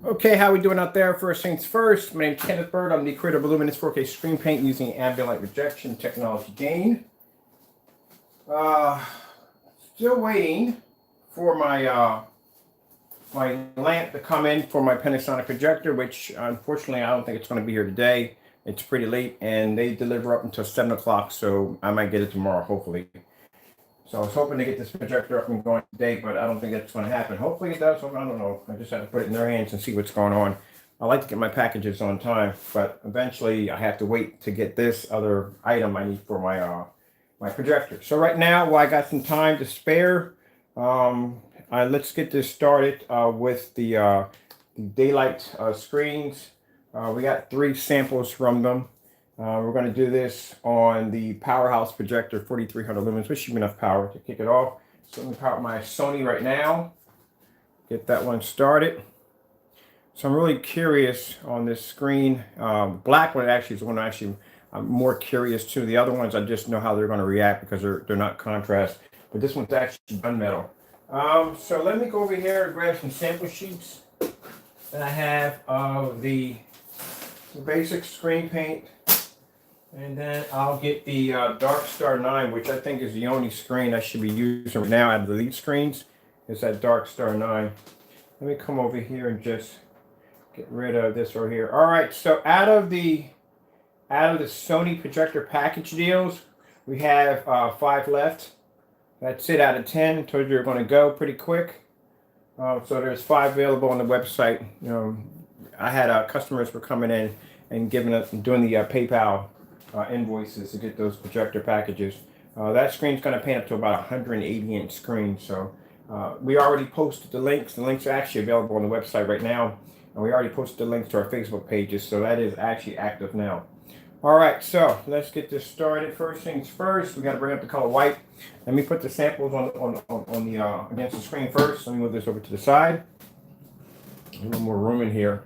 Okay, how we doing out there? First things first, my name's Kenneth Bird. I'm the creator of Luminous 4K screen paint using ambient light rejection technology gain. Uh, Still waiting for my lamp to come in for my Panasonic projector, which unfortunately I don't think it's going to be here today. It's pretty late and they deliver up until 7 o'clock, so I might get it tomorrow, hopefully. So I was hoping to get this projector up and going today, but I don't think that's going to happen. Hopefully it does. I don't know. I just have to put it in their hands and see what's going on. I like to get my packages on time, but eventually I have to wait to get this other item I need for my projector. So right now, while I got some time to spare, let's get this started with the Da-Lite screens. We got 3 samples from them. We're going to do this on the Powerhouse projector, 4300 lumens, which should be enough power to kick it off. So let me power my Sony right now, get that one started. So I'm really curious on this screen. Black one actually is the one I'm more curious to. The other ones, I just know how they're going to react because they're not contrast. But this one's actually gunmetal. So let me go over here and grab some sample sheets that I have of the basic screen paint. And then I'll get the Dark Star 9, which I think is the only screen I should be using right now out of the lead screens. Is that Dark Star 9. Let me come over here and just get rid of this right here. All right, so out of the Sony projector package deals, we have 5 left. That's it out of 10. Told you we're going to go pretty quick. So there's 5 available on the website. I had customers were coming in and doing the PayPal invoices to get those projector packages. That screen's going to paint up to about 180-inch screen. So we already posted the links. The links are actually available on the website right now. And we already posted the links to our Facebook pages. So that is actually active now. All right, so let's get this started. First things first, we got to bring up the color white. Let me put the samples on the against the screen first. Let me move this over to the side. A little more room in here.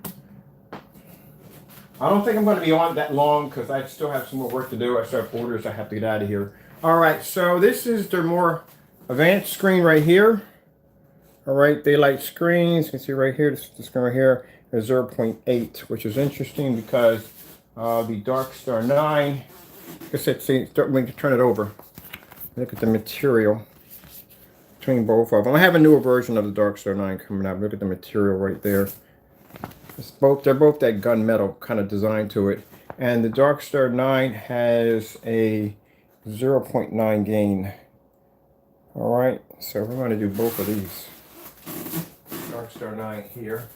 I don't think I'm going to be on that long because I still have some more work to do. I still have orders I have to get out of here. All right, so this is their more advanced screen right here. All right, Da-Lite screens. You can see right here, this is the screen right here, is 0.8, which is interesting because the Dark Star 9, like I said, see, we can turn it over. Look at the material between both of them. I have a newer version of the Dark Star 9 coming out. Look at the material right there. They're both that gunmetal kind of design to it. And the Dark Star 9 has a 0.9 gain. All right, so we're going to do both of these. Dark Star 9 here.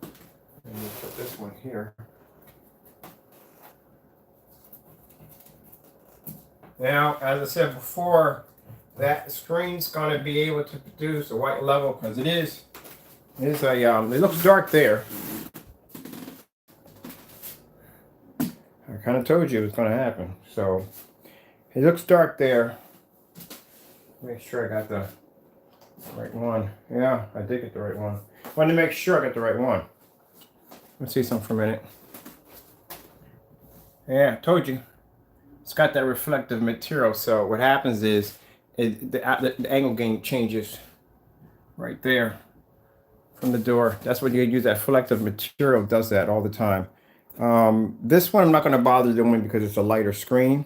And we'll put this one here. Now, as I said before, that screen's going to be able to produce a white level because it is. It looks dark there. I kind of told you it was going to happen. So, it looks dark there. Make sure I got the right one. Yeah, I did get the right one. Wanted to make sure I got the right one. Let's see something for a minute. Yeah, I told you. It's got that reflective material. So what happens is the angle gain changes right there from the door. That's what you use. That reflective material does that all the time. This one I'm not going to bother doing because it's a lighter screen.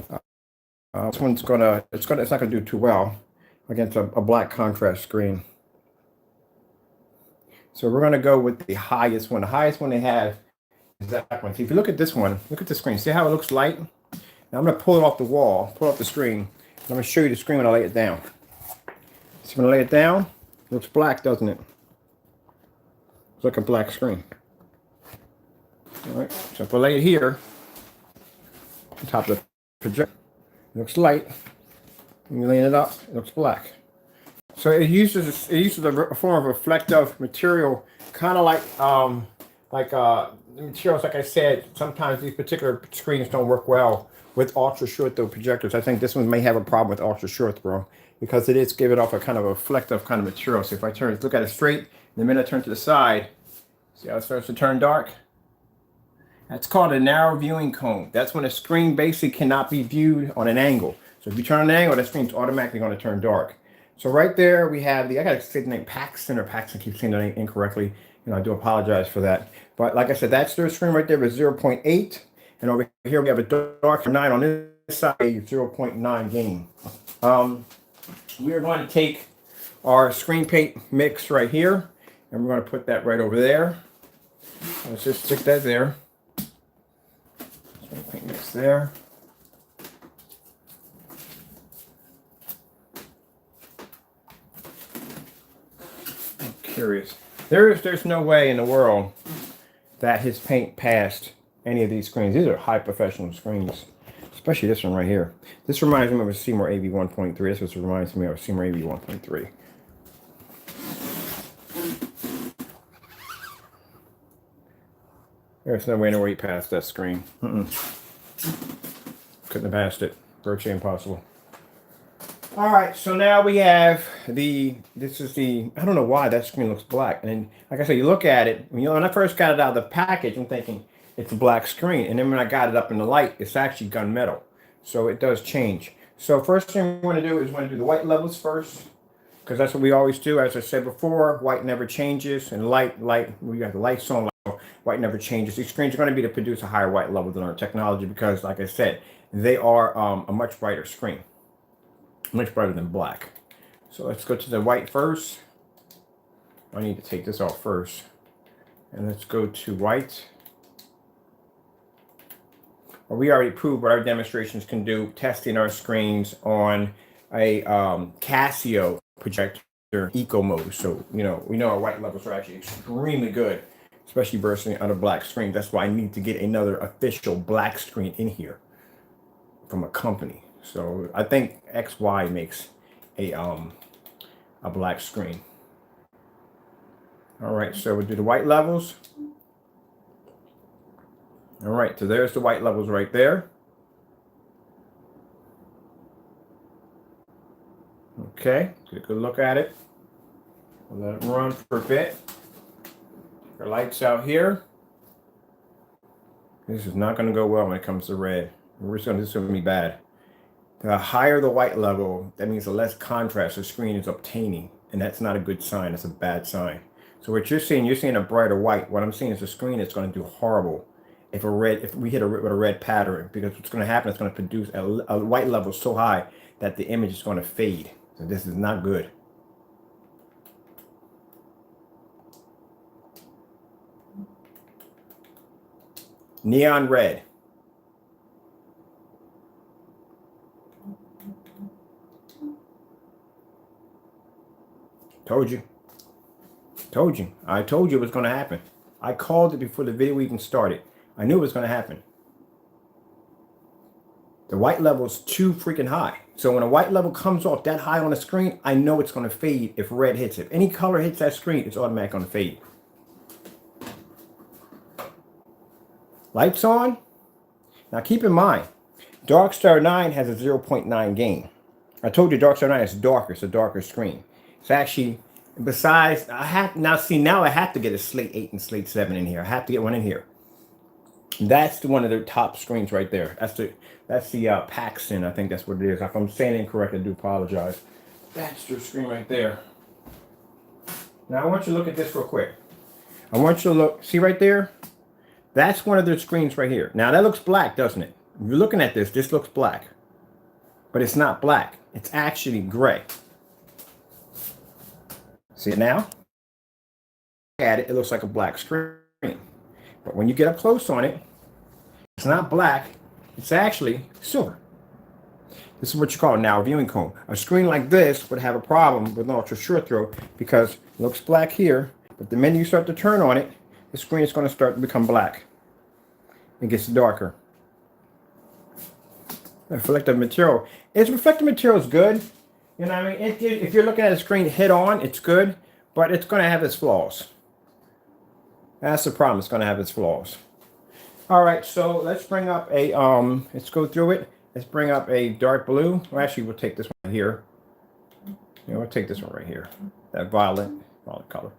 This one's it's not gonna do too well against a black contrast screen. So we're gonna go with the highest one. The highest one they have is that one. So if you look at this one, look at the screen. See how it looks light? Now I'm gonna pull it off the wall, pull off the screen. I'm gonna show you the screen when I lay it down. So when I lay it down, it looks black, doesn't it? It's like a black screen. All right. So if I lay it here, on top of the projector. It looks light. When you lean it up, it looks black. So it uses a form of reflective material, kind of like the materials. Like I said, sometimes these particular screens don't work well with ultra short throw projectors. I think this one may have a problem with ultra short throw because it is giving off a kind of a reflective kind of material. So if I look at it straight, the minute I turn to the side, see how it starts to turn dark? That's called a narrow viewing cone. That's when a screen basically cannot be viewed on an angle. So if you turn on an angle, that screen's automatically going to turn dark. So right there we have the, I gotta say the name Paxton, or Paxton, keeps saying the name incorrectly. You know, I do apologize for that. But like I said, that's their screen right there with 0.8. And over here we have a darker 9 on this side, a 0.9 gain. We are going to take our screen paint mix right here, and we're going to put that right over there. Let's just stick that there. Screen paint mix there. I'm curious. There's no way in the world that his paint passed any of these screens. These are high professional screens, especially this one right here. This reminds me of a Seymour AV 1.3. This is what reminds me of a Seymour AV 1.3. There's no way in the world he passed that screen. Couldn't have passed it. Virtually impossible. All right, so now we have this is the, I don't know why that screen looks black. And then, like I said, you look at it, you know, when I first got it out of the package, I'm thinking it's a black screen. And then when I got it up in the light, it's actually gunmetal. So it does change. So first thing we want to do is we want to do the white levels first, because that's what we always do. As I said before, white never changes, and light, we got the lights on, white never changes. These screens are going to be to produce a higher white level than our technology because, like I said, they are a much brighter screen. Much brighter than black. So let's go to the white first. I need to take this off first. And let's go to white. Well, we already proved what our demonstrations can do, testing our screens on a Casio projector eco mode. So, you know, we know our white levels are actually extremely good, especially versus on a black screen. That's why I need to get another official black screen in here from a company. So I think XY makes a black screen. All right, so we'll do the white levels. All right, so there's the white levels right there. Okay, get a good look at it. We'll let it run for a bit. Our lights out here. This is not going to go well when it comes to red. This is going to be bad. The higher the white level, that means the less contrast the screen is obtaining. And that's not a good sign. That's a bad sign. So what you're seeing a brighter white. What I'm seeing is the screen is going to do horrible if we hit with a red pattern. Because what's going to happen is going to produce a white level so high that the image is going to fade. So this is not good. Neon red. Told you. I told you it was going to happen. I called it before the video even started. I knew it was going to happen. The white level is too freaking high. So when a white level comes off that high on the screen, I know it's going to fade if red hits it. If any color hits that screen, it's automatically going to fade. Lights on. Now keep in mind, Darkstar 9 has a 0.9 gain. I told you Darkstar 9 is darker. It's a darker screen. It's actually, besides, now I have to get a Slate 8 and Slate 7 in here. I have to get one in here. That's one of their top screens right there. That's the Paxton. I think that's what it is. If I'm saying it incorrect, I do apologize. That's their screen right there. Now I want you to look at this real quick. I want you to look, see right there? That's one of their screens right here. Now that looks black, doesn't it? If you're looking at this looks black. But it's not black. It's actually gray. See it now? At it, it looks like a black screen. But when you get up close on it, it's not black. It's actually silver. This is what you call now a viewing cone. A screen like this would have a problem with an ultra short throw because it looks black here, but the minute you start to turn on it, the screen is going to start to become black. It gets darker. The reflective material. Reflective material is good. You know what I mean? If you're looking at a screen head on, it's good, but it's going to have its flaws. That's the problem. It's going to have its flaws. All right, so let's bring up a, let's go through it. Let's bring up a dark blue. Well, actually, we'll take this one here. Yeah, we'll take this one right here. That violet color.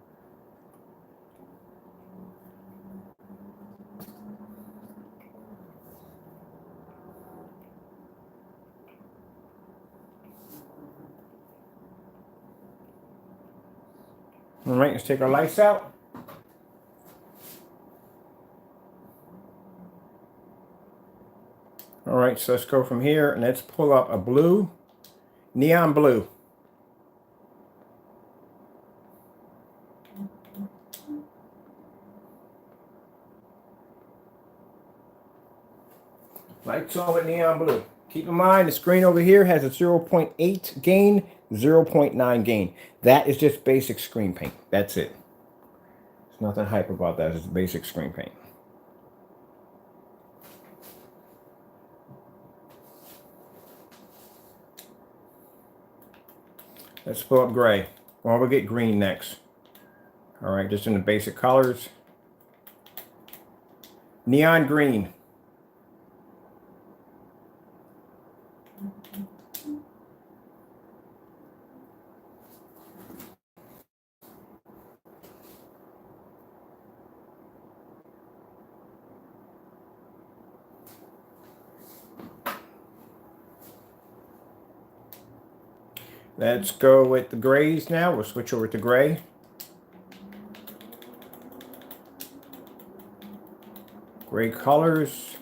All right, let's take our lights out. All right, so let's go from here and let's pull up a blue, neon blue. Lights on with neon blue. Keep in mind the screen over here has a 0.8 gain, 0.9 gain. That is just basic screen paint. That's it. There's nothing hype about that. It's basic screen paint. Let's pull up gray. Well, we'll get green next. All right, just in the basic colors. Neon green. Let's go with the grays now. We'll switch over to gray. Gray colors.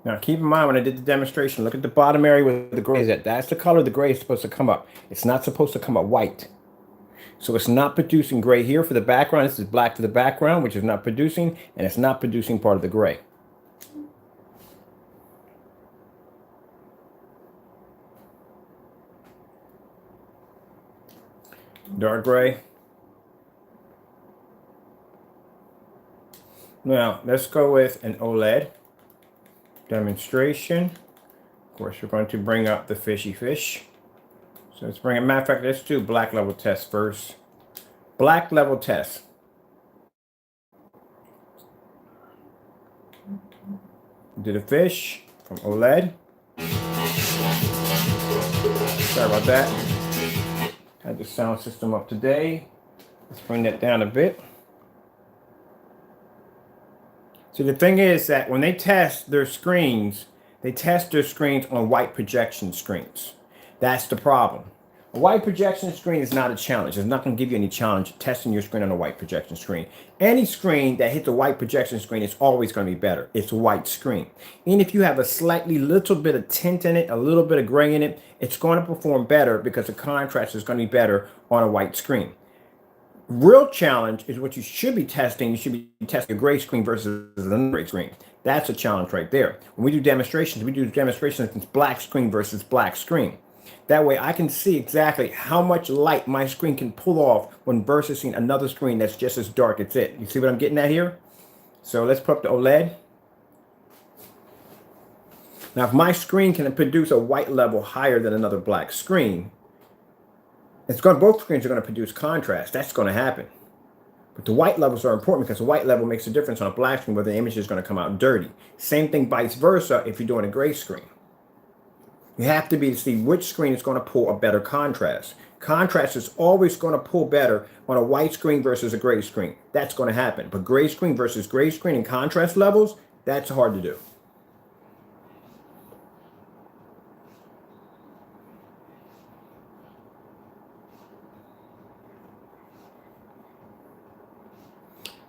Now keep in mind when I did the demonstration, look at the bottom area where the gray is at. That's the color the gray is supposed to come up. It's not supposed to come up white. So it's not producing gray here for the background. This is black for the background, which is not producing, and it's not producing part of the gray. Dark gray. Now, let's go with an OLED demonstration. Of course, we're going to bring up the fishy fish. So let's bring it. Matter of fact, let's do black level test first. Black level test. Do the fish from OLED. Sorry about that. Had the sound system up today. Let's bring that down a bit. So the thing is that when they test their screens, they test their screens on white projection screens. That's the problem. A white projection screen is not a challenge. It's not going to give you any challenge testing your screen on a white projection screen. Any screen that hits a white projection screen is always going to be better. It's a white screen. And if you have a slightly little bit of tint in it, a little bit of gray in it, it's going to perform better because the contrast is going to be better on a white screen. Real challenge is what you should be testing. You should be testing a gray screen versus a gray screen. That's a challenge right there. When we do demonstrations with black screen versus black screen. That way I can see exactly how much light my screen can pull off when versus another screen that's just as dark as it. You see what I'm getting at here? So let's put up the OLED. Now if my screen can produce a white level higher than another black screen, both screens are going to produce contrast. That's going to happen. But the white levels are important because the white level makes a difference on a black screen where the image is going to come out dirty. Same thing vice versa if you're doing a gray screen. You have to see which screen is going to pull a better contrast. Contrast is always going to pull better on a white screen versus a gray screen. That's going to happen. But gray screen versus gray screen and contrast levels, that's hard to do.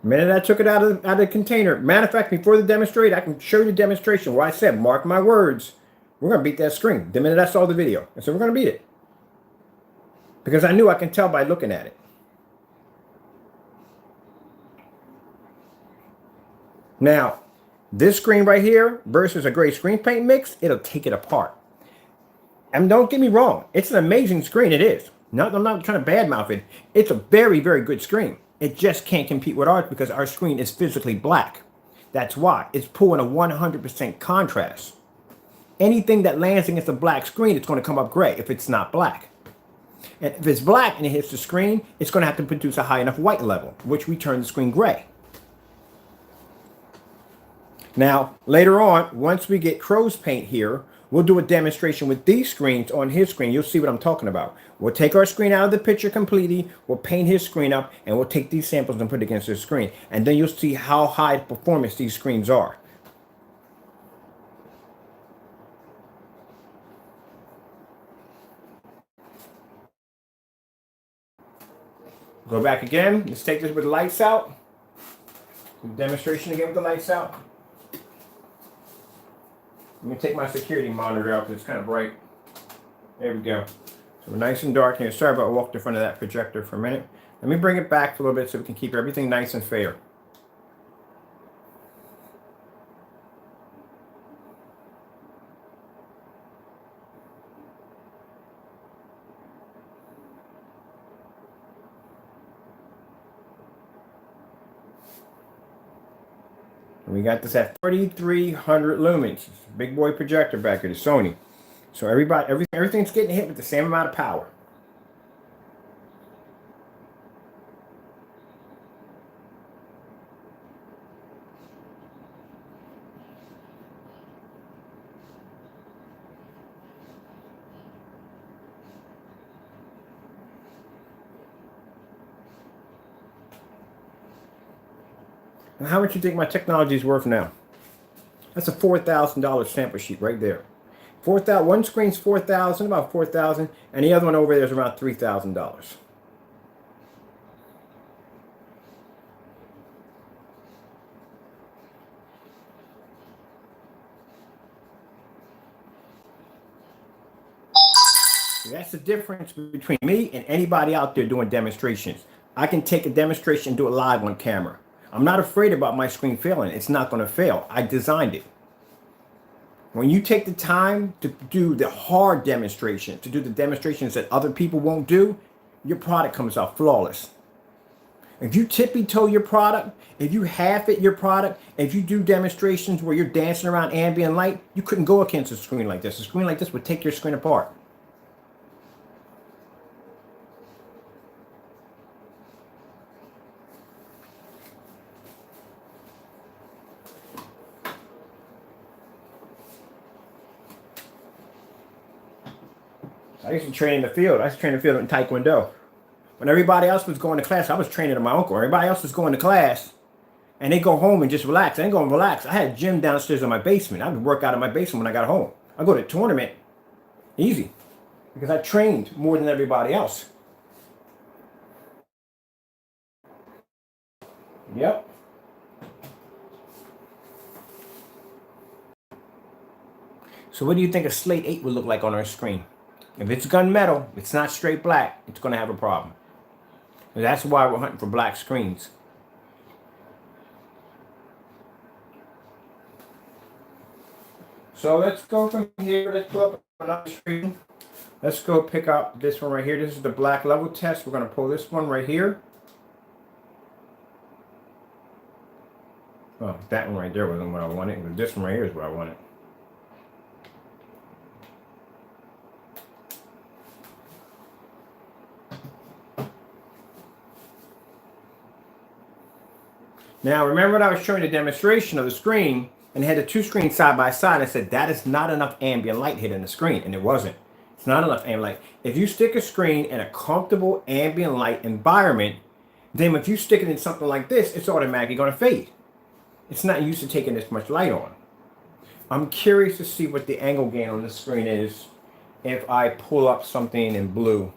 The minute I took it out of the container, matter of fact, before the demonstration, I can show you the demonstration where I said, mark my words, we're going to beat that screen. The minute I saw the video, I said, we're going to beat it. Because I knew I can tell by looking at it. Now, this screen right here versus a gray screen paint mix, it'll take it apart. And don't get me wrong, it's an amazing screen, it is. I'm not trying to badmouth it. It's a very, very good screen. It just can't compete with ours because our screen is physically black. That's why. It's pulling a 100% contrast. Anything that lands against a black screen, it's going to come up gray if it's not black. And if it's black and it hits the screen, it's going to have to produce a high enough white level, which we turn the screen gray. Now, later on, once we get crow's paint here, we'll do a demonstration with these screens on his screen. You'll see what I'm talking about. We'll take our screen out of the picture completely. We'll paint his screen up, and we'll take these samples and put it against his screen. And then you'll see how high performance these screens are. Go back again. Let's take this with the lights out. Demonstration again with the lights out. Let me take my security monitor out because it's kind of bright. There we go. So we're nice and dark here. Sorry about I walked in front of that projector for a minute. Let me bring it back a little bit so we can keep everything nice and fair. And we got this at 3,300 lumens. It's a big boy projector back here, the Sony. So everything's getting hit with the same amount of power. And how much do you think my technology is worth now? That's a $4,000 sample sheet right there. 4,000. One screen's 4,000, about 4,000, and the other one over there is around $3,000. That's the difference between me and anybody out there doing demonstrations. I can take a demonstration and do it live on camera. I'm not afraid about my screen failing. It's not going to fail. I designed it. When you take the time to do the hard demonstration, to do the demonstrations that other people won't do, your product comes out flawless. If you tippy-toe your product, if you half-it your product, if you do demonstrations where you're dancing around ambient light, you couldn't go against a screen like this. A screen like this would take your screen apart. I used to train in the field. I used to train in the field in Taekwondo. When everybody else was going to class, I was training to my uncle. Everybody else was going to class, and they go home and just relax. I ain't going to relax. I had a gym downstairs in my basement. I would work out in my basement when I got home. I go to a tournament, easy, because I trained more than everybody else. Yep. So what do you think a Slate 8 would look like on our screen? If it's gunmetal, it's not straight black, it's going to have a problem. And that's why we're hunting for black screens. So let's go from here. Let's go up another screen. Let's go pick up this one right here. This is the black level test. We're going to pull this one right here. Oh, that one right there wasn't what I wanted. But this one right here is what I wanted. Now, remember when I was showing the demonstration of the screen and had the two screens side by side, I said that is not enough ambient light hitting the screen, and it wasn't. It's not enough ambient light. If you stick a screen in a comfortable ambient light environment, then if you stick it in something like this, it's automatically going to fade. It's not used to taking this much light on. I'm curious to see what the angle gain on this screen is if I pull up something in blue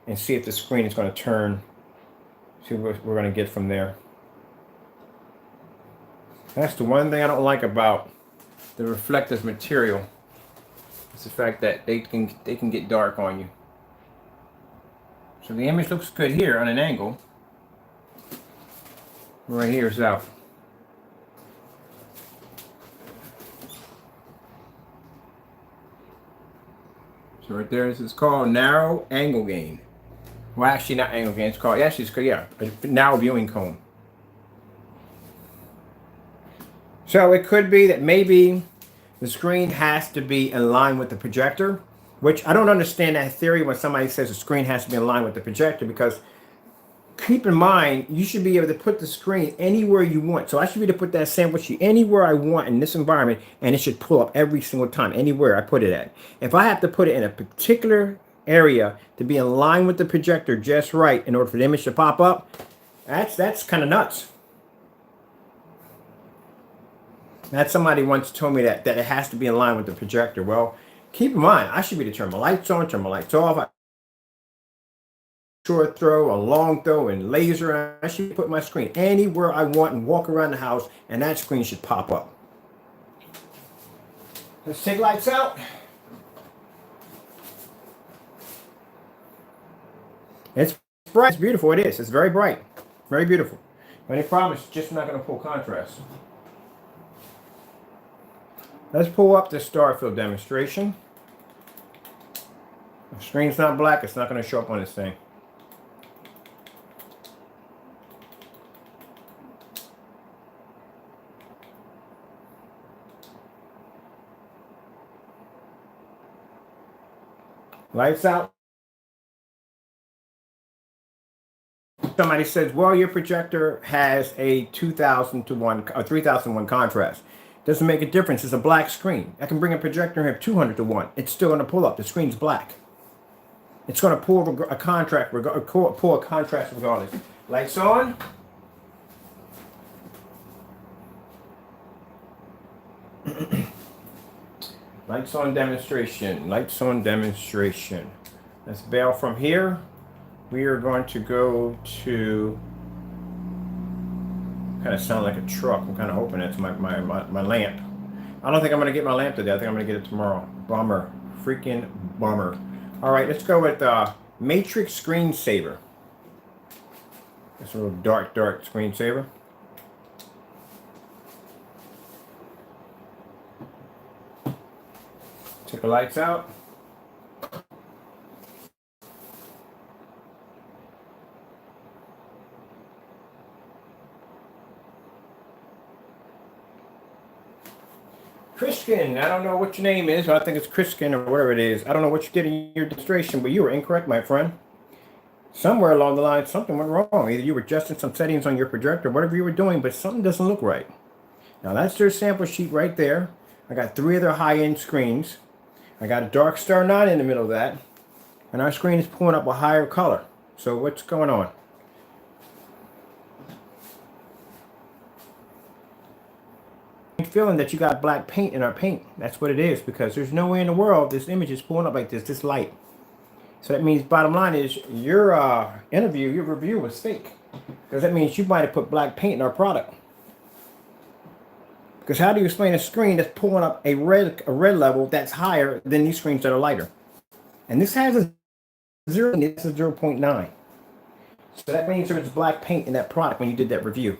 and see if the screen is going to turn. See what we're going to get from there. That's the one thing I don't like about the reflective material. It's the fact that they can get dark on you. So the image looks good here on an angle. Right here is out. So right there, this is called narrow angle gain. Well, actually not angle gain. It's called a narrow viewing cone. So it could be that maybe the screen has to be in line with the projector, which I don't understand that theory when somebody says the screen has to be in line with the projector, because keep in mind, you should be able to put the screen anywhere you want. So I should be able to put that sample sheet anywhere I want in this environment, and it should pull up every single time, anywhere I put it at. If I have to put it in a particular area to be in line with the projector just right in order for the image to pop up, that's kind of nuts. That somebody once told me that it has to be in line with the projector. Well, keep in mind, I should be able to turn my lights on, turn my lights off. short throw, a long throw, and laser. I should put my screen anywhere I want and walk around the house, and that screen should pop up. Let's take lights out. It's bright. It's beautiful. It is. It's very bright. Very beautiful. But any problem is just not going to pull contrast. Let's pull up the star field demonstration. If the screen's not black, it's not going to show up on this thing. Lights out. Somebody says, well, your projector has a 2000 to 1 or 3001 contrast. Doesn't make a difference. It's a black screen. I can bring a projector and have 200 to 1. It's still going to pull up. The screen's black. It's going to pull a contrast regardless. Lights on. Lights on demonstration. Lights on demonstration. Let's bail from here. We are going to go to. Kind of sound like a truck. I'm kind of hoping that's my lamp. I don't think I'm going to get my lamp today. I think I'm going to get it tomorrow. Bummer. Freaking bummer. All right, let's go with Matrix Screensaver. It's a little dark screensaver. Take the lights out. Chriskin, I don't know what your name is. I think it's Chriskin or whatever it is. I don't know what you did in your demonstration, but you were incorrect, my friend. Somewhere along the line, something went wrong. Either you were adjusting some settings on your projector, whatever you were doing, but something doesn't look right. Now that's their sample sheet right there. I got 3 of their high-end screens. I got a Dark Star 9 in the middle of that. And our screen is pulling up a higher color. So what's going on? Feeling that you got black paint in our paint. That's what it is, because there's no way in the world this image is pulling up like this light. So that means, bottom line is, your review was fake. Because that means you might have put black paint in our product. Because how do you explain a screen that's pulling up a red level that's higher than these screens that are lighter? And this has a 0 and it's a 0.9. So that means there was black paint in that product when you did that review.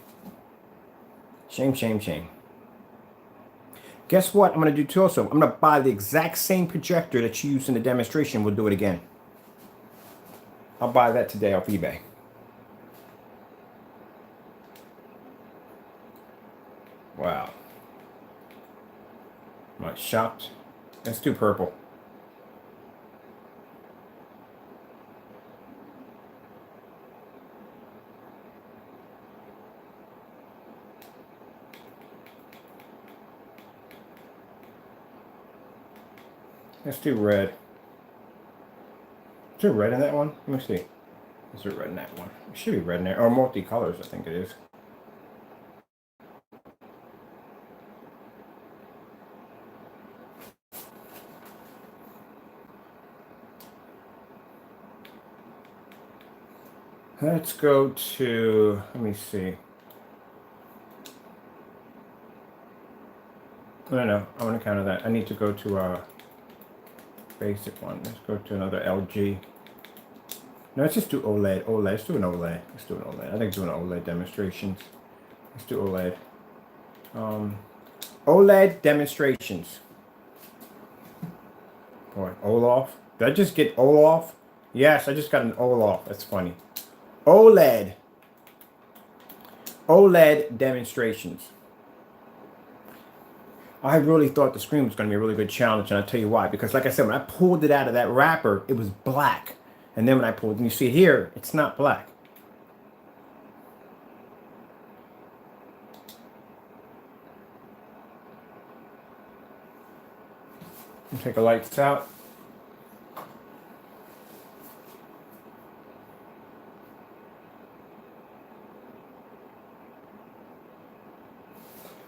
Shame, shame, shame. Guess what I'm going to do too also? I'm going to buy the exact same projector that you used in the demonstration. We'll do it again. I'll buy that today off eBay. Wow. Am I shocked? Let's do purple. Let's do red. Is there red in that one? Let me see. Is there red in that one? It should be red in there. Or multicolors, I think it is. Let's go to, let me see. No, I want to counter that. I need to go to a basic one. Let's go to another LG. No, let's just do OLED. Let's do an OLED. I think doing an OLED demonstrations. Let's do OLED. OLED demonstrations. Boy, Olaf. Did I just get Olaf? Yes, I just got an Olaf. That's funny. OLED demonstrations. I really thought the screen was going to be a really good challenge, and I'll tell you why. Because like I said, when I pulled it out of that wrapper, it was black. And then when I pulled it, and you see here, it's not black. Take the lights out.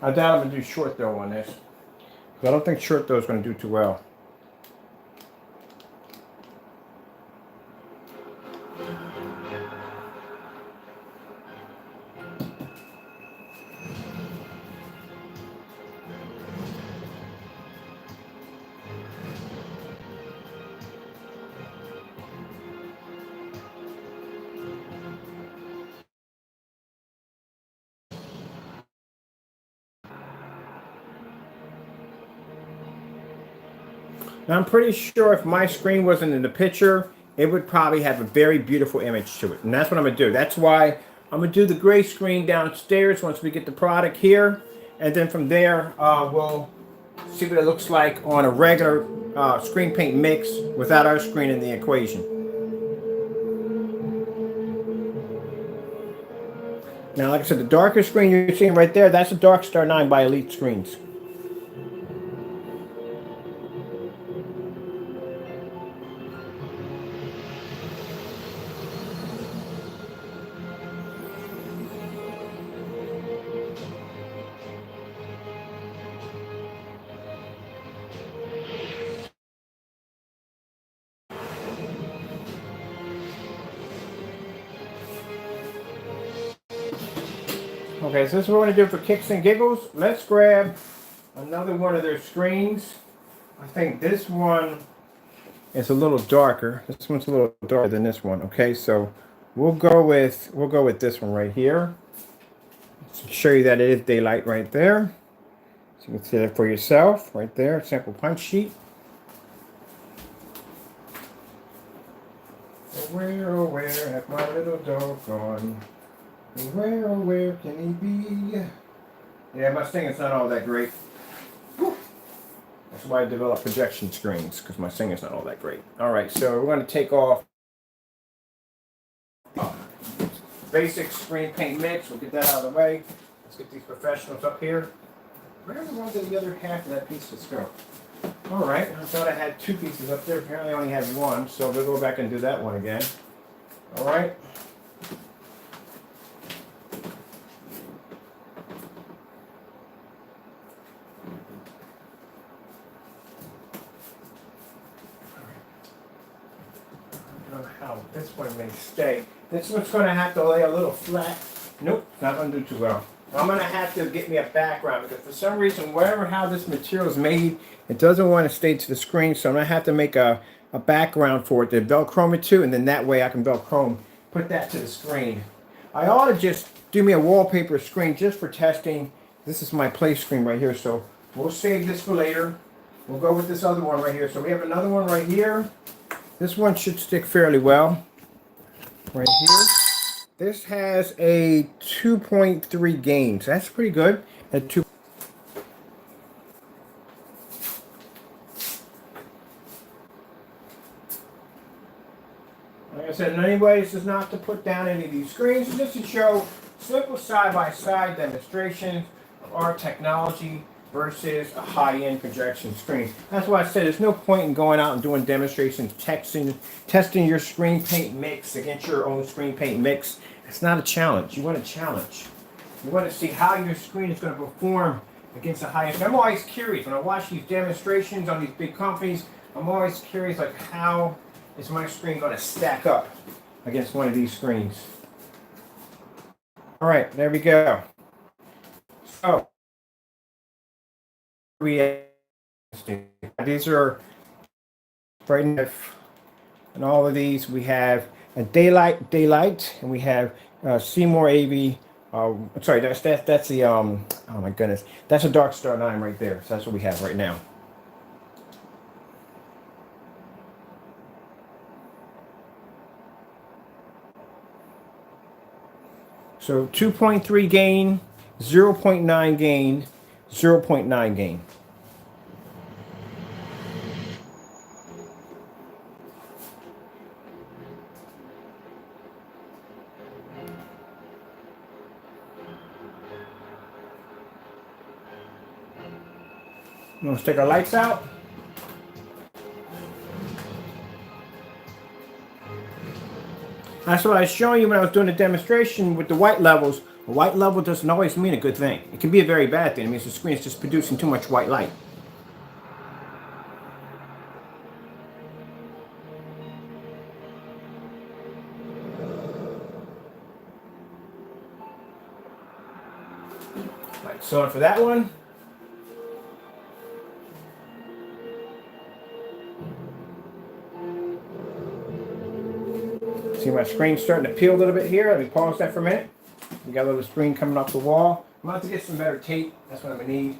I doubt I'm going to do short throw on this. Because I don't think short throw is going to do too well. Now I'm pretty sure if my screen wasn't in the picture, it would probably have a very beautiful image to it. And that's what I'm gonna do. That's why I'm gonna do the gray screen downstairs once we get the product here. And then from there, we'll see what it looks like on a regular screen paint mix without our screen in the equation. Now, like I said, the darker screen you're seeing right there, that's a Dark Star 9 by Elite Screens. Okay, so this is what we're going to do for kicks and giggles. Let's grab another one of their screens. I think this one is a little darker. This one's a little darker than this one. Okay, so we'll go with this one right here. To show you that it is Da-Lite right there. So you can see that for yourself right there. Sample punch sheet. Where, oh where have my little dog gone? Where, oh where can he be? Yeah, my singing's not all that great. Whew. That's why I develop projection screens, because my singing's not all that great. Alright, so we're going to take off basic screen paint mix. We'll get that out of the way. Let's get these professionals up here. Where in the world did the other half of that piece just go? Alright, I thought I had two pieces up there. Apparently I only had one, so we'll go back and do that one again. Alright. I don't know how this one may stay. This one's going to have to lay a little flat. Nope, not going to do too well. I'm going to have to get me a background because for some reason, how this material is made, it doesn't want to stay to the screen. So I'm going to have to make a background for it to Velcro it to, and then that way I can Velcro, put that to the screen. I ought to just do me a wallpaper screen just for testing. This is my play screen right here, so we'll save this for later. We'll go with this other one right here. So we have another one right here. This one should stick fairly well. Right here. This has a 2.3 gain, so that's pretty good. At 2. Like I said, in many ways, this is not to put down any of these screens. It's just to show simple side-by-side demonstrations of our technology versus a high-end projection screen. That's why I said there's no point in going out and doing demonstrations, testing your screen paint mix against your own screen paint mix. It's not a challenge. You want a challenge. You want to see how your screen is going to perform against a high-end. I'm always curious when I watch these demonstrations on these big companies. I'm always curious, like, how is my screen going to stack up against one of these screens? All right, there we go. So these are right now, and all of these we have a Da-Lite, and we have Seymour AV. Sorry, that's the oh my goodness, that's a Dark Star 9 right there. So that's what we have right now. So 2.3 gain, 0.9 gain, 0.9 gain. Let's take our lights out. That's what I was showing you when I was doing the demonstration with the white levels. A white level doesn't always mean a good thing. It can be a very bad thing. It means the screen is just producing too much white light. Lights on for that one. See my screen starting to peel a little bit here. Let me pause that for a minute. We got a little screen coming off the wall. I'm about to get some better tape. That's what I'm gonna need.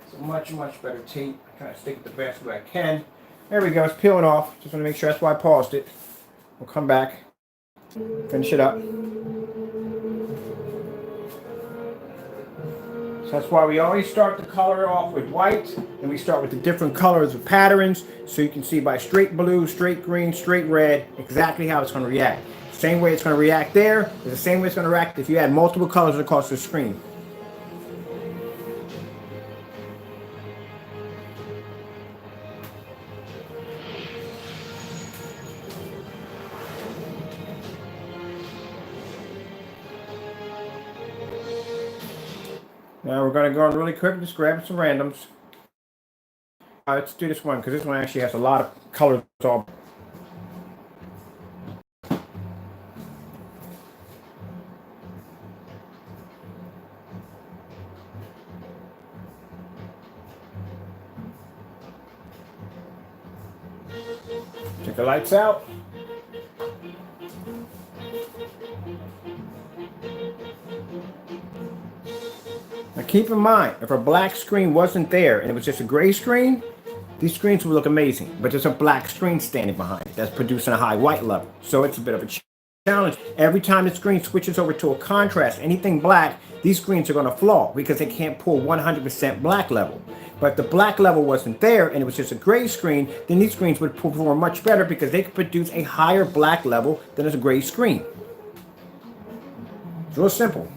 Some much better tape. I try to stick it the best way I can. There we go. It's peeling off. Just want to make sure. That's why I paused it. We'll come back. Finish it up. So that's why we always start the color off with white, and we start with the different colors of patterns, so you can see by straight blue, straight green, straight red, exactly how it's going to react. Same way it's going to react there is the same way it's going to react if you add multiple colors across the screen. Now we're going to go on really quick, just grab some randoms. Let's do this one, because this one actually has a lot of colors all. Take the lights out. Now keep in mind, if a black screen wasn't there and it was just a gray screen, these screens would look amazing. But there's a black screen standing behind it that's producing a high white level. So it's a bit of a challenge. Every time the screen switches over to a contrast, anything black, these screens are going to flaw because they can't pull 100% black level. But if the black level wasn't there and it was just a gray screen, then these screens would perform much better because they could produce a higher black level than a gray screen. It's real simple.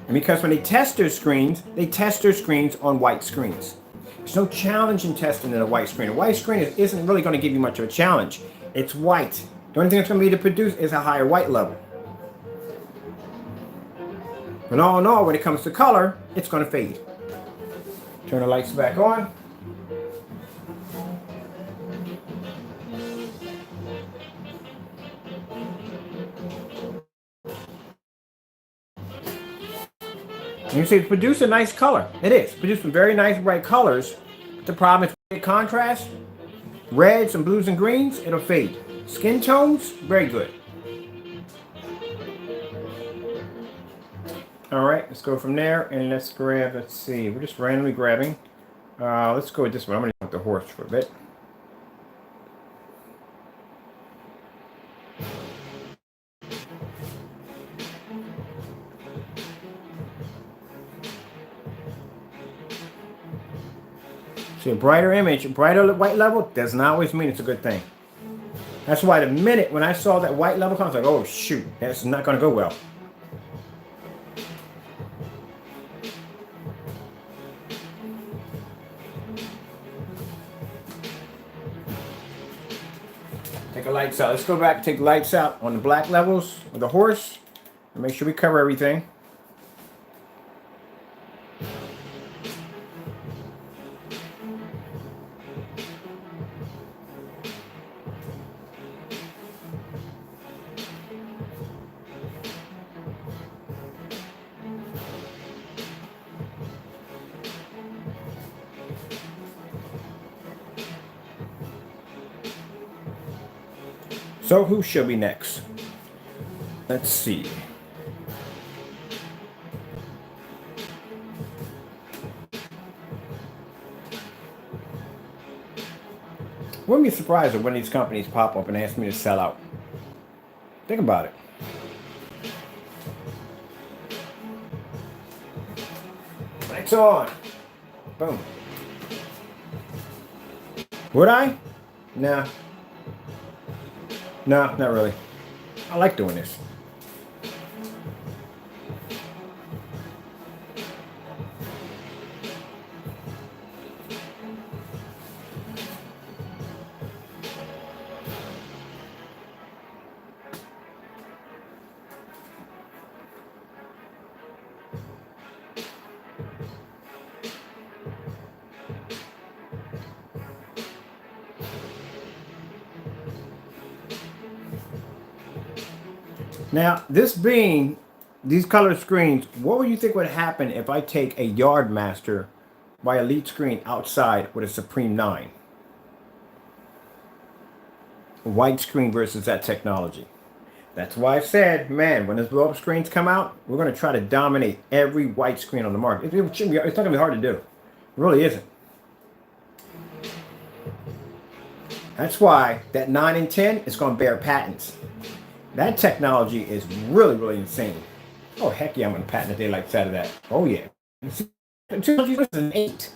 And because when they test their screens on white screens. There's no challenge in testing in a white screen. A white screen isn't really going to give you much of a challenge. It's white. The only thing it's going to be to produce is a higher white level. But all in all, when it comes to color, it's going to fade. Turn the lights back on. And you see, it's produced a nice color. It is. Produced some very nice bright colors. But the problem is with contrast, reds and blues and greens, it'll fade. Skin tones, very good. All right, let's go from there and let's grab, let's see, we're just randomly grabbing. Let's go with this one. I'm going to go with the horse for a bit. See, a brighter image, a brighter white level does not always mean it's a good thing. That's why the minute when I saw that white level come, I was like, oh shoot, that's not going to go well. Take the lights out. Let's go back and take the lights out on the black levels of the horse and make sure we cover everything. So who should be next? Let's see. Wouldn't be surprised if one of these companies pop up and ask me to sell out. Think about it. Lights on. Boom. Would I? Nah. No, not really. I like doing this. Now, this being these color screens, what would you think would happen if I take a Yardmaster by Elite screen outside with a Supreme 9? A white screen versus that technology. That's why I said, man, when those blow-up screens come out, we're going to try to dominate every white screen on the market. It's not going to be hard to do. It really isn't. That's why that 9 and 10 is going to bear patents. That technology is really, really insane. Oh, heck yeah, I'm going to patent a daylight side of that. Oh, yeah. 2008.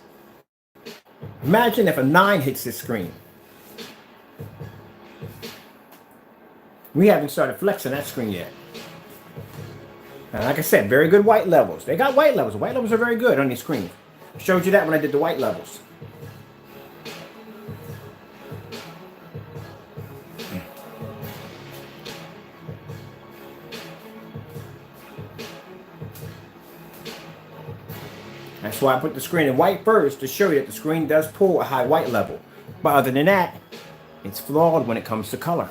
Imagine if a 9 hits this screen. We haven't started flexing that screen yet. And like I said, very good white levels. They got white levels. White levels are very good on these screens. I showed you that when I did the white levels. That's why I put the screen in white first, to show you that the screen does pull a high white level. But other than that, it's flawed when it comes to color.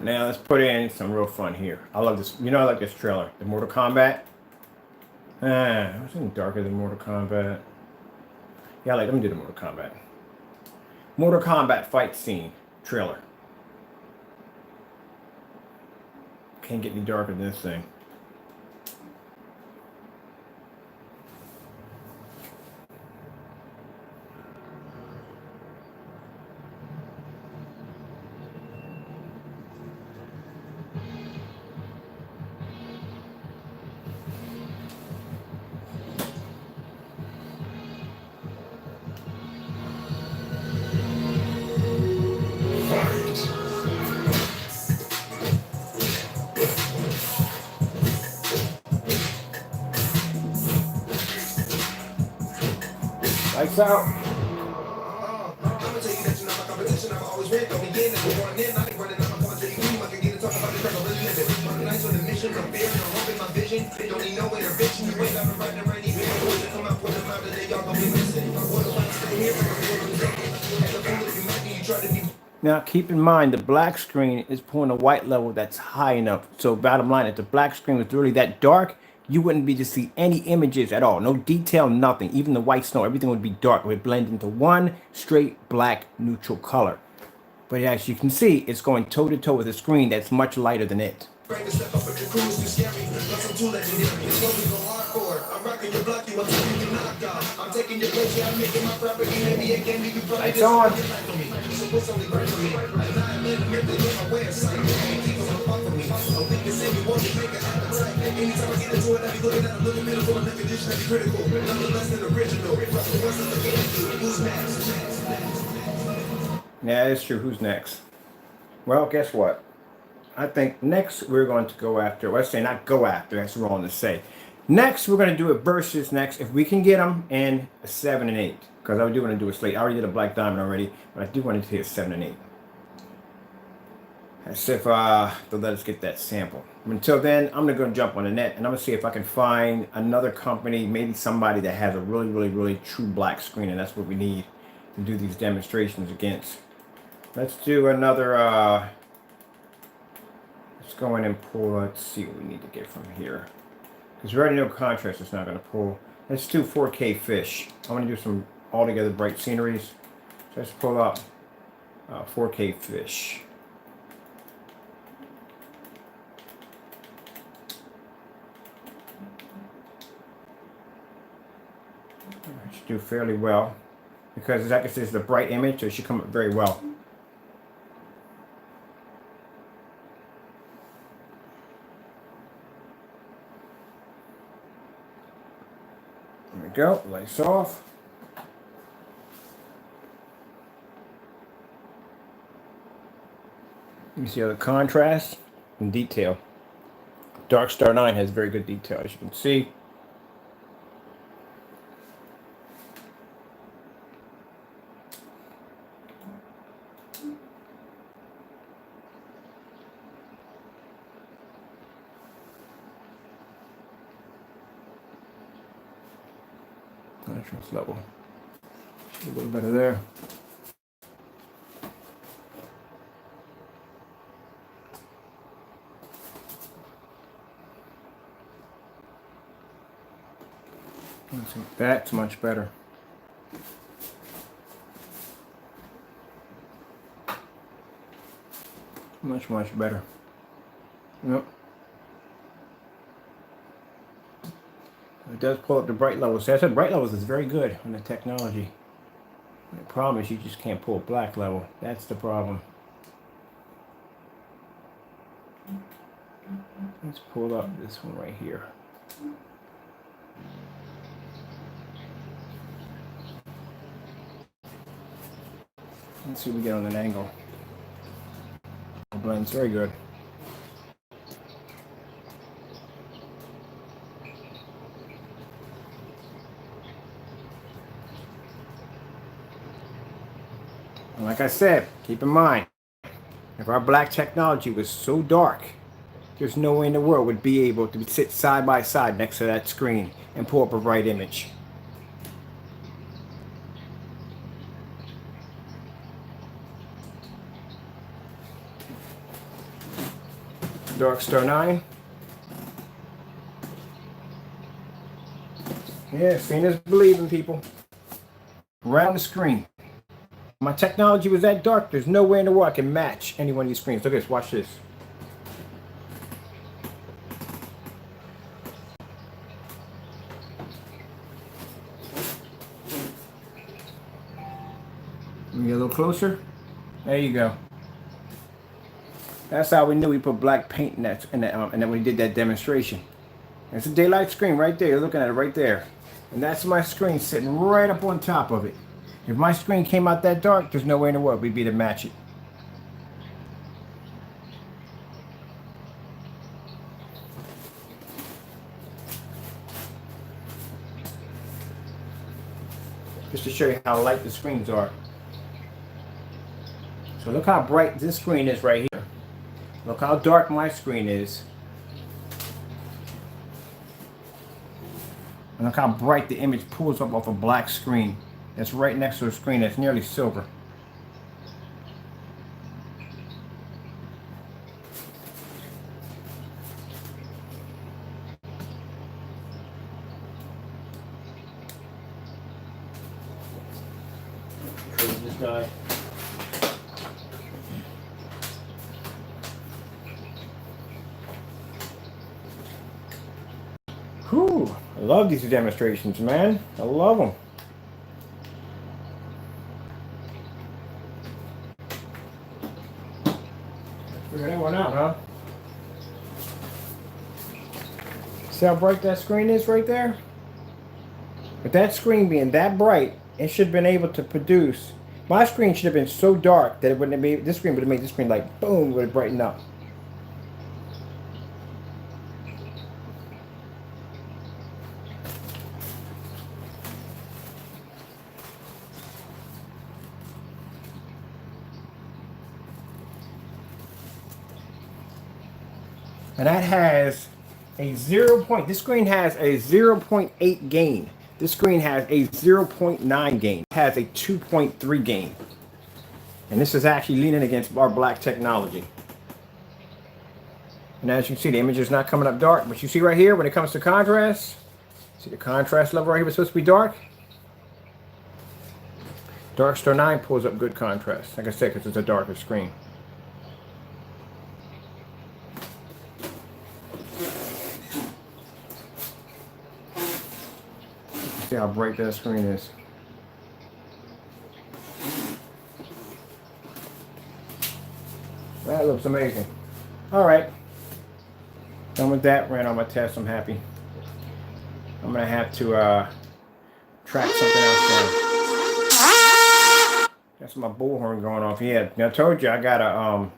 Now let's put in some real fun here. I love this. You know, I like this trailer. The Mortal Kombat. It wasn't darker than Mortal Kombat. Yeah, let me do the Mortal Kombat. Mortal Kombat fight scene trailer. Can't get any darker than this thing. Lights out. Now keep in mind the black screen is pulling a white level that's high enough. So bottom line, if the black screen was really that dark, you wouldn't be to see any images at all. No detail, nothing. Even the white snow, everything would be dark. It would blend into one straight black neutral color. But as you can see, it's going toe to toe with a screen that's much lighter than it. Lights on. Yeah, it's true. Who's next? Well, guess what? I think next we're going to go after, let's say not go after, that's wrong to say. Next, we're going to do a versus next, if we can get them in a 7 and 8. Because I do want to do a slate. I already did a black diamond already, but I do want to hit a 7 and 8. As if they'll let us get that sample. Until then, I'm going to go jump on the net, and I'm going to see if I can find another company, maybe somebody that has a really, really, really true black screen, and that's what we need to do these demonstrations against. Let's do another, let's go in and pull, let's see what we need to get from here. Because we already know contrast is not going to pull. Let's do 4K fish. I want to do some altogether bright sceneries. So let's pull up 4K fish. It should do fairly well. Because like I said, it's a bright image, so it should come up very well. There we go, lights off. You see how the contrast and detail. Dark Star 9 has very good detail, as you can see. Contrast level. A little better there. I think that's much better. Much better. Yep. It does pull up the bright levels. So I said bright levels is very good on the technology. The problem is you just can't pull black level. That's the problem. Let's pull up this one right here. Let's see what we get on an angle. It blends very good. And like I said, keep in mind, if our black technology was so dark, there's no way in the world would be able to sit side by side next to that screen and pull up a bright image. Dark Star 9. Yeah, seeing is believing, people. Right on the screen. My technology was that dark, there's no way in the world I can match any one of these screens. Look at this, watch this. Let me get a little closer. There you go. That's how we knew we put black paint in that, and then we did that demonstration. It's a Da-Lite screen right there. You're looking at it right there. And that's my screen sitting right up on top of it. If my screen came out that dark, there's no way in the world we'd be to match it. Just to show you how light the screens are. So look how bright this screen is right here. Look how dark my screen is. And look how bright the image pulls up off a black screen that's right next to a screen that's nearly silver. This guy. Whew, I love these demonstrations, man. I love them. Figure that one out, huh? See how bright that screen is right there? With that screen being that bright, it should have been able to produce. My screen should have been so dark that it wouldn't have made this screen would have made this screen like boom, would have brightened up. And that has a 0. This screen has a 0.8 gain. This screen has a 0.9 gain. It has a 2.3 gain. And this is actually leaning against our black technology. And as you can see, the image is not coming up dark. But you see right here, when it comes to contrast, see the contrast level right here was supposed to be dark? Dark Star 9 pulls up good contrast. Like I said, because it's a darker screen. See how bright that screen is. That looks amazing. All right. Done with that. Ran all my tests. I'm happy. I'm going to have to track something else down. That's my bullhorn going off. Yeah, I told you I got a,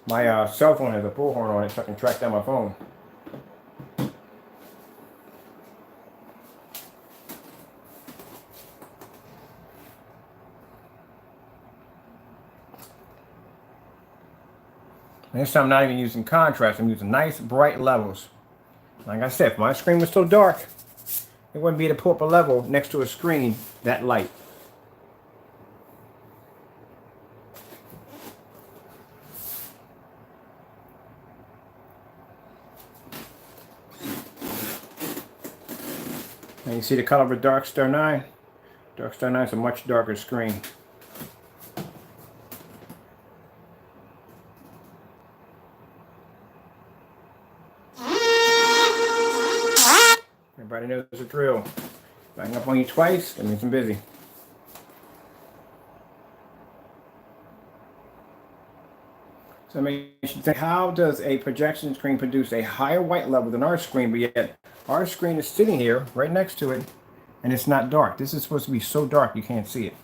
my cell phone has a bullhorn on it so I can track down my phone. This time I'm not even using contrast, I'm using nice bright levels. Like I said, if my screen was so dark, It wouldn't be able to pull up a level next to a screen that light. And you see the color of a Dark Star 9? Dark Star 9 is a much darker screen. Everybody knows the drill. If I hang up on you twice, that means I'm busy. So I mean, you should think, how does a projection screen produce a higher white level than our screen, but yet our screen is sitting here right next to it and it's not dark? This is supposed to be so dark you can't see it.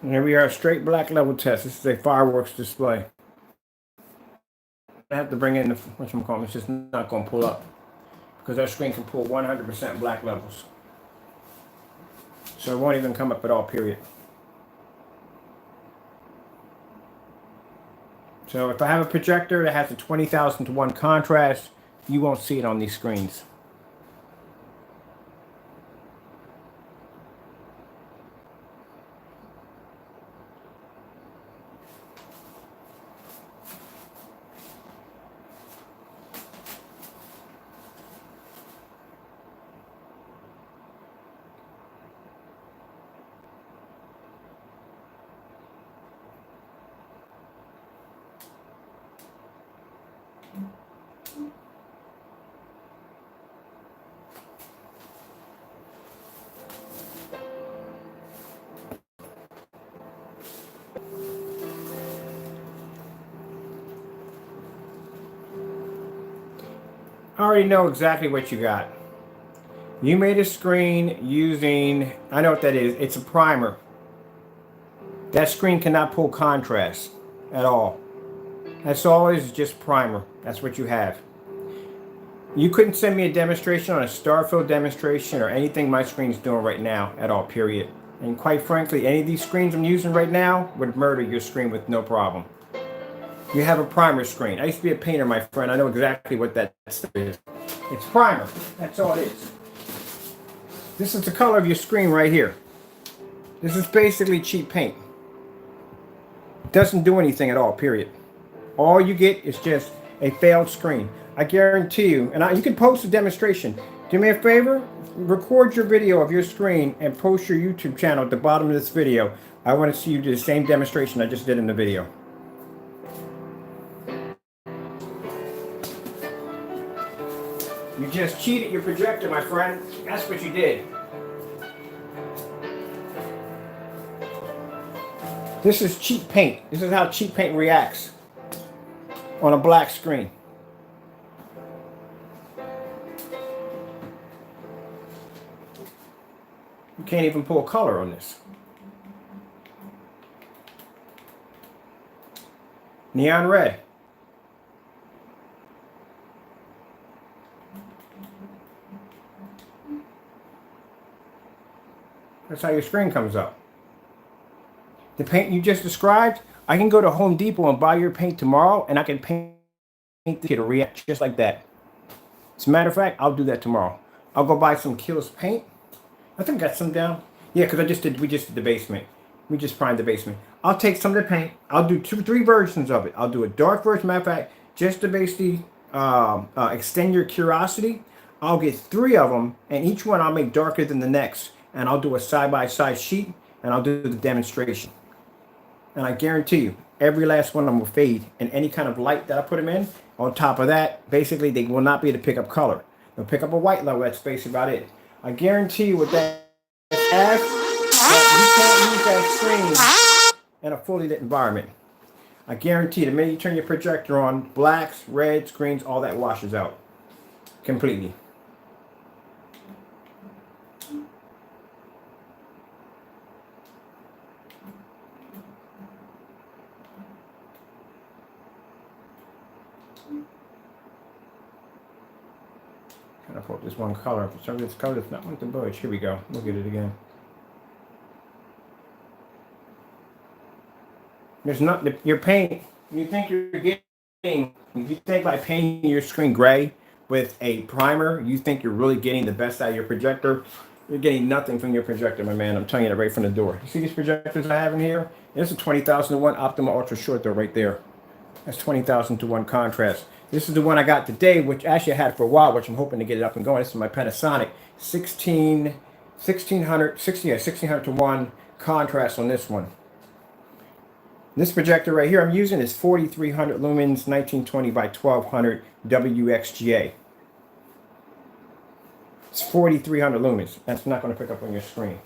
And here we are, straight black level test. This is a fireworks display. I have to bring in the whatchamacallit, it's just not going to pull up because our screen can pull 100% black levels. So it won't even come up at all, period. So if I have a projector that has a 20,000 to 1 contrast, you won't see it on these screens. I already know exactly what you got. You made a screen using, I know what that is, it's a primer. That screen cannot pull contrast at all. That's always just primer. That's what you have. You couldn't send me a demonstration on a Starfield demonstration or anything my screen's doing right now at all, period. And quite frankly, any of these screens I'm using right now would murder your screen with no problem. You have a primer screen. I used to be a painter, my friend. I know exactly what that stuff is. It's primer. That's all it is. This is the color of your screen right here. This is basically cheap paint. It doesn't do anything at all, period. All you get is just a failed screen. I guarantee you, and you can post a demonstration. Do me a favor, record your video of your screen and post your YouTube channel at the bottom of this video. I want to see you do the same demonstration I just did in the video. You just cheated your projector, my friend. That's what you did. This is cheap paint. This is how cheap paint reacts on a black screen. You can't even pull color on this. Neon red. That's how your screen comes up. The paint you just described, I can go to Home Depot and buy your paint tomorrow, and I can paint the react just like that. As a matter of fact, I'll do that tomorrow. I'll go buy some Kills paint. I think I got some down. Yeah, because we just did the basement. We just primed the basement. I'll take some of the paint. I'll do 3 versions of it. I'll do a dark version. Matter of fact, just to basically extend your curiosity, I'll get 3 of them, and each one I'll make darker than the next. and I'll do a side-by-side sheet, and I'll do the demonstration. And I guarantee you, every last one of them will fade. And any kind of light that I put them in, on top of that, basically they will not be able to pick up color. They'll pick up a white level, that's basically about it. I guarantee you with that F, that you can't use that screen in a fully lit environment. I guarantee the minute you turn your projector on, blacks, reds, greens, all that washes out completely. Kind of put this one color. For some of this color, it's not want to budge. Here we go. Look at it again. There's not your paint. You think you're getting. If you think by painting your screen gray with a primer, you think you're really getting the best out of your projector. You're getting nothing from your projector, my man. I'm telling you that right from the door. You see these projectors I have in here? This is 20,000 to 1 Optimal Ultra Short, though, right there. That's 20,000 to 1 contrast. This is the one I got today, which actually I had for a while, which I'm hoping to get it up and going. This is my Panasonic 1600 to 1 contrast on this one. This projector right here I'm using is 4300 lumens, 1920 by 1200 WXGA. It's 4300 lumens. That's not going to pick up on your screen.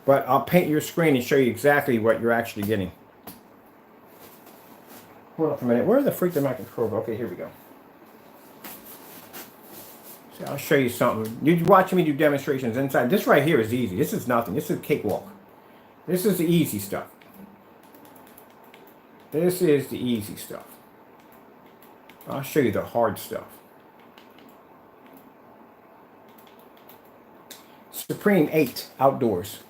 But I'll paint your screen and show you exactly what you're actually getting. Hold on for a minute. Where the freak did my control? Okay, here we go. See, I'll show you something. You're watching me do demonstrations inside. This right here is easy. This is nothing. This is a cakewalk. This is the easy stuff. This is the easy stuff. I'll show you the hard stuff. Supreme 8 outdoors.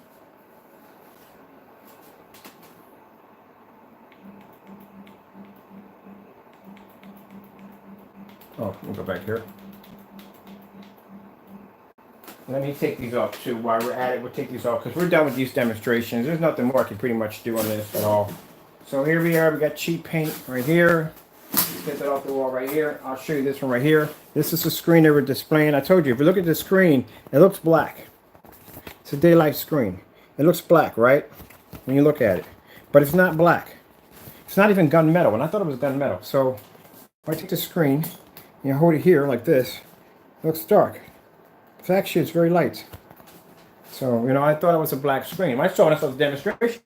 Oh, let me go back here. Let me take these off too. While we're at it, we'll take these off because we're done with these demonstrations. There's nothing more I can pretty much do on this at all. So here we are. We got cheap paint right here. Get that off the wall right here. I'll show you this one right here. This is the screen that we're displaying. I told you, if you look at the screen, it looks black. It's a Da-Lite screen. It looks black, right? When you look at it. But it's not black. It's not even gunmetal. And I thought it was gunmetal. So if I take the screen, you hold it here like this, it looks dark. It's actually, it's very light. So, you know, I thought it was a black screen. I saw this as a demonstration.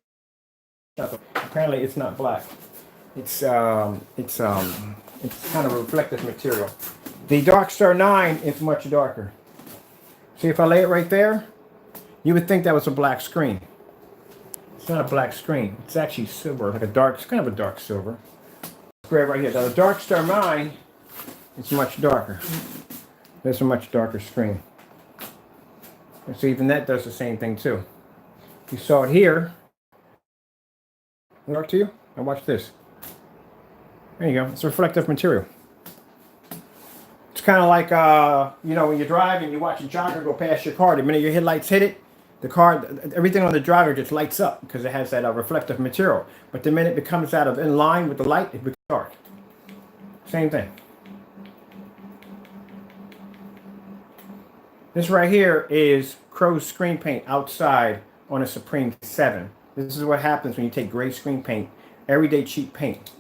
Apparently it's not black. It's kind of a reflective material. The Darkstar 9 is much darker. See, if I lay it right there, you would think that was a black screen. It's not a black screen. It's actually silver, like a dark, it's kind of a dark silver. Gray right here. Now the Darkstar 9 is much darker. There's a much darker screen. And so even that does the same thing too. You saw it here. Dark to you? Now watch this. There you go. It's a reflective material. It's kind of like, you know, when you drive and you watch a jogger go past your car, the minute your headlights hit it, the car, everything on the driver just lights up because it has that reflective material. But the minute it becomes out of in line with the light, it becomes dark. Same thing. This right here is Crow's screen paint outside on a Supreme 7. This is what happens when you take gray screen paint, everyday cheap paint.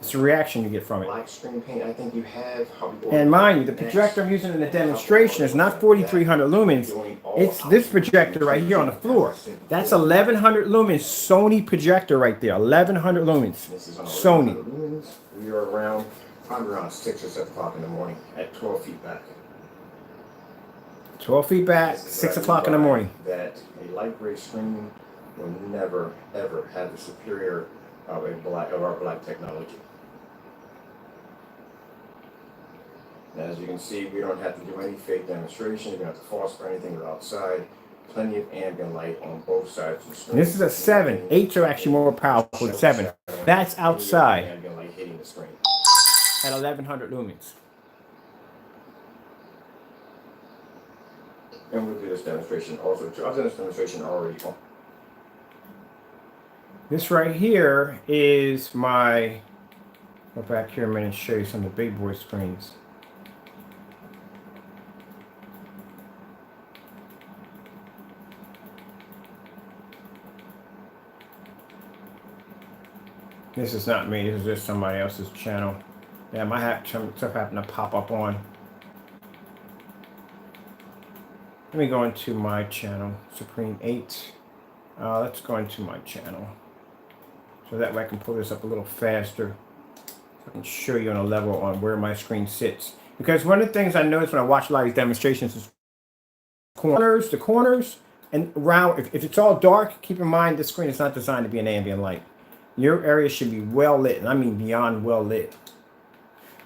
It's the reaction you get from it. Black screen paint, I think you have. And mind you, the projector I'm using in the demonstration is not 4300 lumens. It's this projector right here on the floor. That's 1100 lumens Sony projector right there. 1100 lumens. Sony. We are around, probably around 6 or 7 o'clock in the morning at 12 feet back. 12 feet back, 6 o'clock in the morning. That a light gray screen will never, ever have the superior of our black technology. And as you can see, we don't have to do any fake demonstration. We don't have to phosphor anything. We're outside. Plenty of ambient light on both sides of the screen. This is a 7. 8s are actually more powerful than 7. That's outside ambient light hitting the screen at 1100 lumens. And we'll do this demonstration also. I've done this demonstration already. This right here is my, go back here a minute and show you some of the big boy screens. This is not me. This is just somebody else's channel. Yeah, my stuff happened to pop up on. Let me go into my channel, Supreme 8. Let's go into my channel. So that way I can pull this up a little faster. So I can show you on a level on where my screen sits. Because one of the things I notice when I watch a lot of these demonstrations is the corners, and around, if it's all dark, keep in mind the screen is not designed to be an ambient light. Your area should be well lit, and I mean beyond well lit.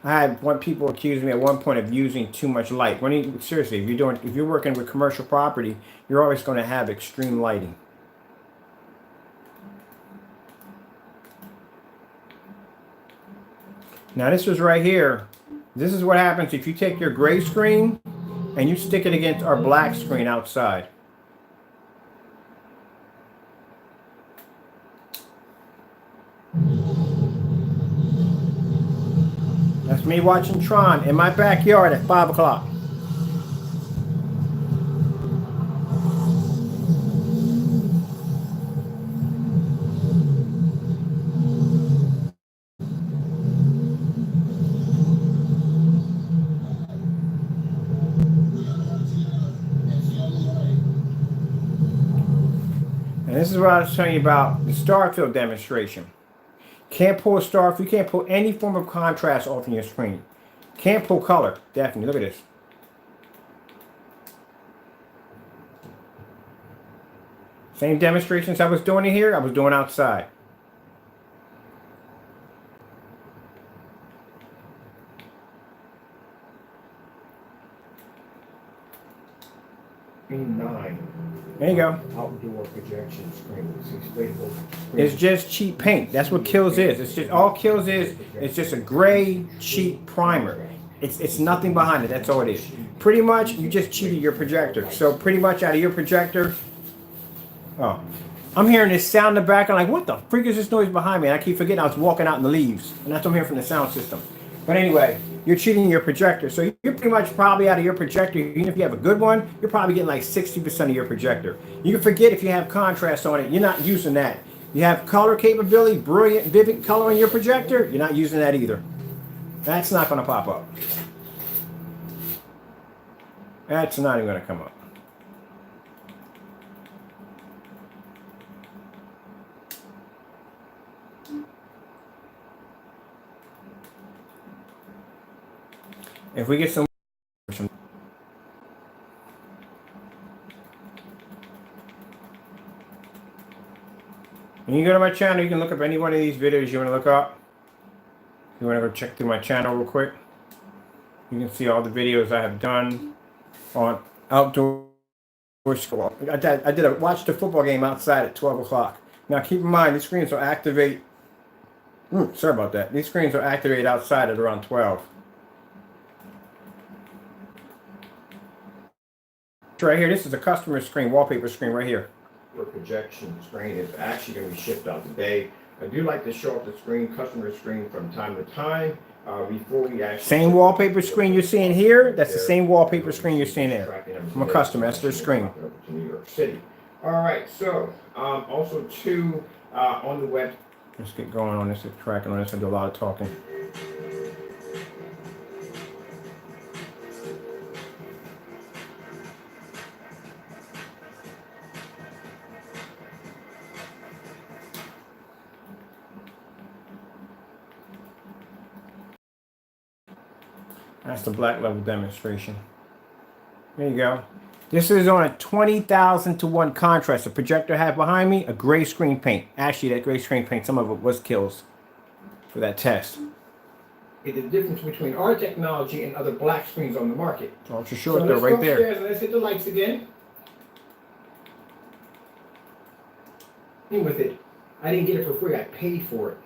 I had people accuse me at one point of using too much light. Seriously, if you're working with commercial property, you're always going to have extreme lighting. Now this is right here. This is what happens if you take your gray screen and you stick it against our black screen outside. That's me watching Tron in my backyard at 5 o'clock. And this is what I was telling you about the star field demonstration. Can't pull a star, you can't pull any form of contrast off in your screen. Can't pull color, definitely. Look at this. Same demonstrations I was doing in here, I was doing outside. Screen 9. There you go. Outdoor projection screen. It's just cheap paint. That's what Kills is. It's just all Kills is. It's just a gray cheap primer. It's nothing behind it. That's all it is. Pretty much, you just cheated your projector. So pretty much out of your projector. Oh, I'm hearing this sound in the back. I'm like, what the freak is this noise behind me? And I keep forgetting I was walking out in the leaves, and that's what I'm hearing from the sound system. But anyway, you're cheating your projector. So you're pretty much probably out of your projector, even if you have a good one, you're probably getting like 60% of your projector. You can forget if you have contrast on it, you're not using that. You have color capability, brilliant, vivid color on your projector, you're not using that either. That's not going to pop up. That's not even going to come up. If we get some, when you go to my channel, you can look up any one of these videos you want to look up. If you want to go check through my channel real quick, you can see all the videos I have done on outdoor school. I did watch the football game outside at 12 o'clock. Now keep in mind, these screens will activate. Sorry about that. These screens will activate outside at around 12. Right here, this is a customer screen, wallpaper screen right here. Your projection screen is actually going to be shipped out today. I do like to show up the screen, customer screen from time to time before we actually. Same wallpaper screen you're seeing here, that's the same wallpaper screen you're seeing there. From a customer, that's their screen. To New York City. All right, so also too on the web. Let's get going on this, tracking on this, and do a lot of talking. That's the black level demonstration. There you go. This is on a 20,000 to 1 contrast. The projector I have behind me, a gray screen paint. Actually, that gray screen paint, some of it was Kills for that test. The difference between our technology and other black screens on the market. Ultra short, they're right there. And let's hit the lights again. In with it. I didn't get it for free. I paid for it.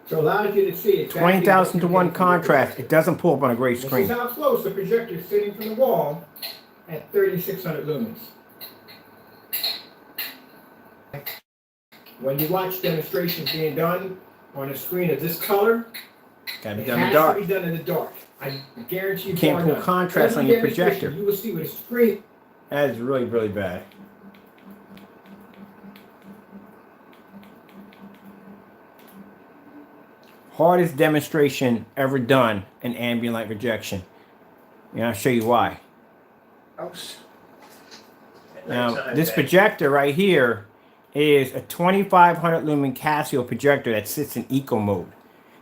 So it allows you to see exactly 20,000 to 1 contrast. It doesn't pull up on a gray screen. This is how close the projector is sitting from the wall at 3,600 lumens. When you watch demonstrations being done on a screen of this color, Gotta be it done in has the dark. to be done in the dark. I guarantee you. You can't pull contrast on your projector. You will see with a screen. That is really, really bad. hardest demonstration ever done in ambient light rejection. And I'll show you why. Now, this projector right here is a 2500 lumen Casio projector that sits in eco mode.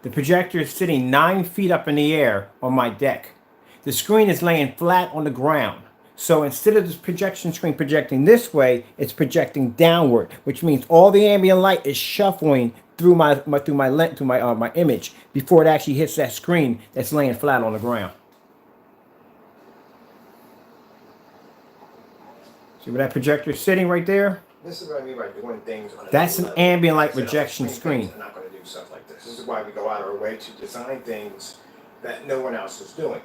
The projector is sitting 9 feet up in the air on my deck. The screen is laying flat on the ground. So instead of this projection screen projecting this way, it's projecting downward, which means all the ambient light is shuffling through my image before it actually hits that screen that's laying flat on the ground. See where that projector is sitting right there? This is what I mean by doing things on That's an ambient light rejection screen. I'm not going to do stuff like this. This is why we go out of our way to design things that no one else is doing.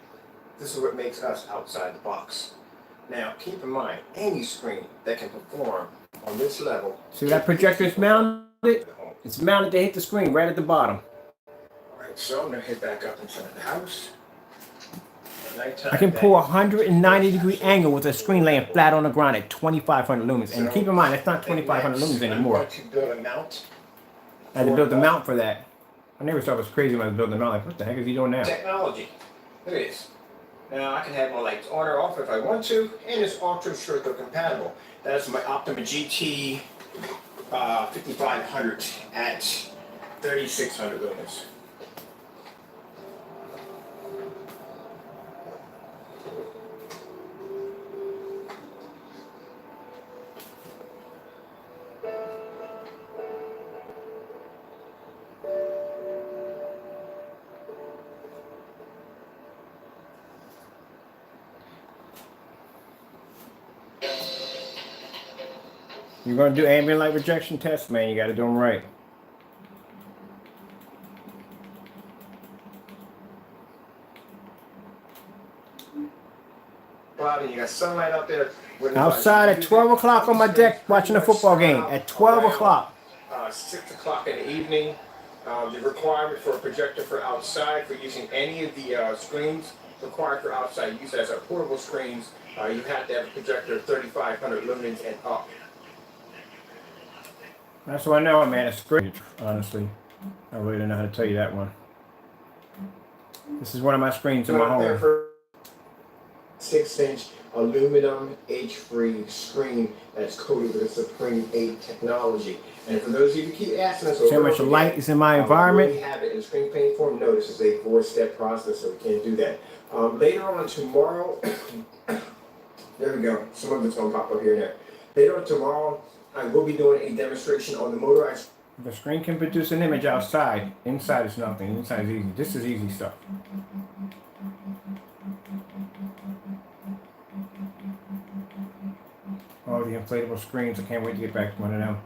This is what makes us outside the box. Now, keep in mind, any screen that can perform on this level. See that projector is mounted? It's mounted to hit the screen right at the bottom. Alright, so I'm going to head back up inside the house. I can pull a 190-degree angle with a screen laying flat on the ground at 2500 lumens. And keep in mind, it's not 2500 lumens anymore. I had to build a mount for that. My neighbor thought it was crazy when I was building the mount. Like, what the heck is he doing now? Technology. Look at this. Now I can have my lights on or off if I want to, and it's ultra short compatible. That's my Optima GT 5500 at 3600 lumens. You're going to do ambient light rejection tests, man. You got to do them right. Bobby, you got sunlight out there. Outside at 12 o'clock on my deck watching a football game. At 12 o'clock. 6 o'clock in the evening. The requirement for a projector for outside, for using any of the screens required for outside use as a portable screens, you have to have a projector 3500 lumens and up. That's what I know, man. It's great, honestly. I really don't know how to tell you that one. This is one of my screens in my home. 6-inch aluminum H-free screen that's coated with a Supreme 8 technology. And for those of you who keep asking us, see how much light is in my environment? We have it in screen paint form. Notice it's a 4-step process, so we can't do that. Later on tomorrow, there we go. Some of it's going to pop up here and there. Later on tomorrow, I will be doing a demonstration on the motorized. The screen can produce an image outside. Inside is nothing. Inside is easy. This is easy stuff. Oh, the inflatable screens. I can't wait to get back to one of them.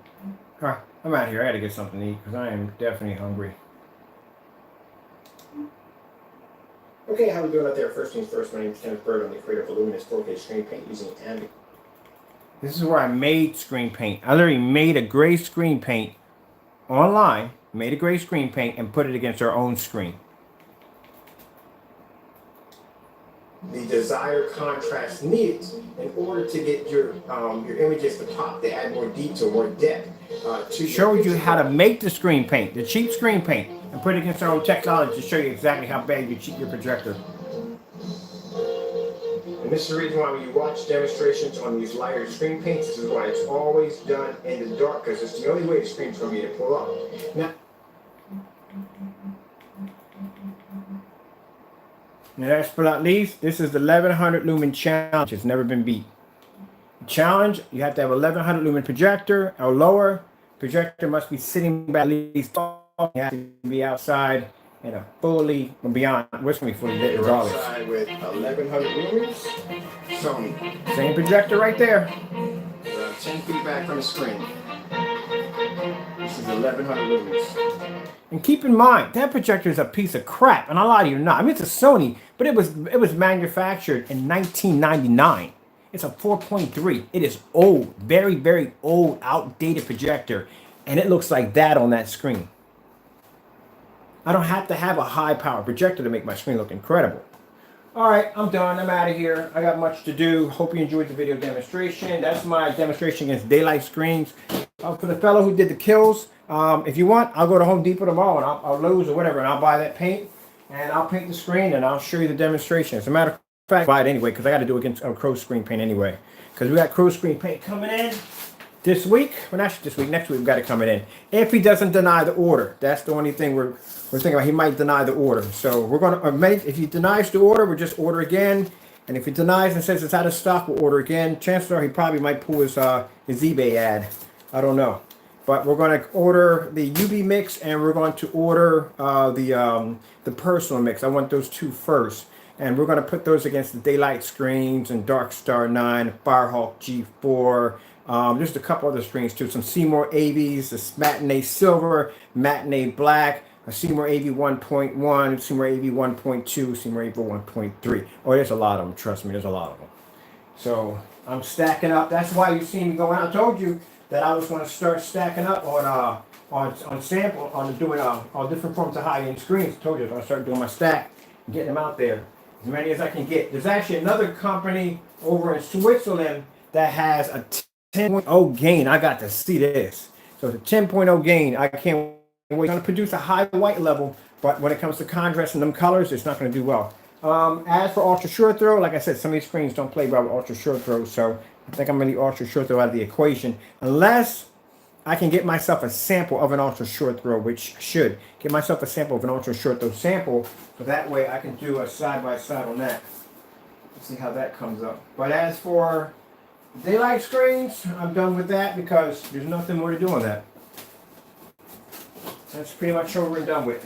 Alright, I'm out here. I gotta get something to eat because I am definitely hungry. Okay, how we doing out there? First things first, my name is Kenneth Bird. I'm the creator of Luminous 4K screen paint using ambient. This is where I made screen paint. I literally made a gray screen paint online, made a gray screen paint, and put it against our own screen. The desired contrast needed in order to get your images to pop, to add more detail, more depth. Showed you how to make the screen paint, the cheap screen paint, and put it against our own technology to show you exactly how bad you cheat your projector. And this is the reason why when you watch demonstrations on these lighter screen paints, this is why it's always done in the dark, because it's the only way the screen's going to be to pull up. Now, last but not least, this is the 1100 lumen challenge. It's never been beat. Challenge, you have to have 1100 lumen projector or lower. Projector must be sitting back at least. You have to be outside in a fully, beyond, what's going to be fully lit regardless. Outside with 1100 lumens, Sony. Same projector right there. 10 feet back from the screen. This is 1100 lumens. And keep in mind, that projector is a piece of crap, and a lot of you not. I mean, it's a Sony, but it was manufactured in 1999. It's a 4.3. It is old, very, very old, outdated projector, and it looks like that on that screen. I don't have to have a high-power projector to make my screen look incredible. All right, I'm done. I'm out of here. I got much to do. Hope you enjoyed the video demonstration. That's my demonstration against Da-Lite screens. for the fellow who did the kills. If you want, I'll go to Home Depot tomorrow and I'll Lowe's or whatever, and I'll buy that paint and I'll paint the screen and I'll show you the demonstration. As a matter of fact, buy it anyway because I got to do it against crow screen paint anyway. Because we got crow screen paint coming in this week. Well, not this week. Next week we got it coming in. If he doesn't deny the order, that's the only thing we're thinking about. He might deny the order, so we're gonna if he denies the order, we'll just order again. And if he denies and says it's out of stock, we'll order again. Chances are he probably might pull his eBay ad. I don't know. But we're going to order the UV mix and we're going to order the personal mix. I want those two first. And we're going to put those against the Da-Lite screens and Dark Star 9, Firehawk G4. Just a couple other screens too. Some Seymour AVs, the Matinee Silver, Matinee Black, a Seymour AV 1.1, Seymour AV 1.2, Seymour AV 1.3. Oh, there's a lot of them. Trust me, there's a lot of them. So I'm stacking up. That's why you see me going out. I told you that I was going to start stacking up on sample, doing on different forms of high-end screens. I told you I was going to start doing my stack and getting them out there. As many as I can get. There's actually another company over in Switzerland that has a 10.0 gain. I got to see this. So the 10.0 gain, I can't wait. It's going to produce a high white level, but when it comes to contrast and them colors, it's not going to do well. As for ultra short throw, like I said, some of these screens don't play well with ultra short throw, so I think I'm going to leave ultra short throw out of the equation, unless I can get myself a sample of an ultra short throw, which I should. Get myself a sample of an ultra short throw sample, so that way I can do a side-by-side on that. Let's see how that comes up. But as for Da-Lite screens, I'm done with that because there's nothing more to do on that. That's pretty much over and done with.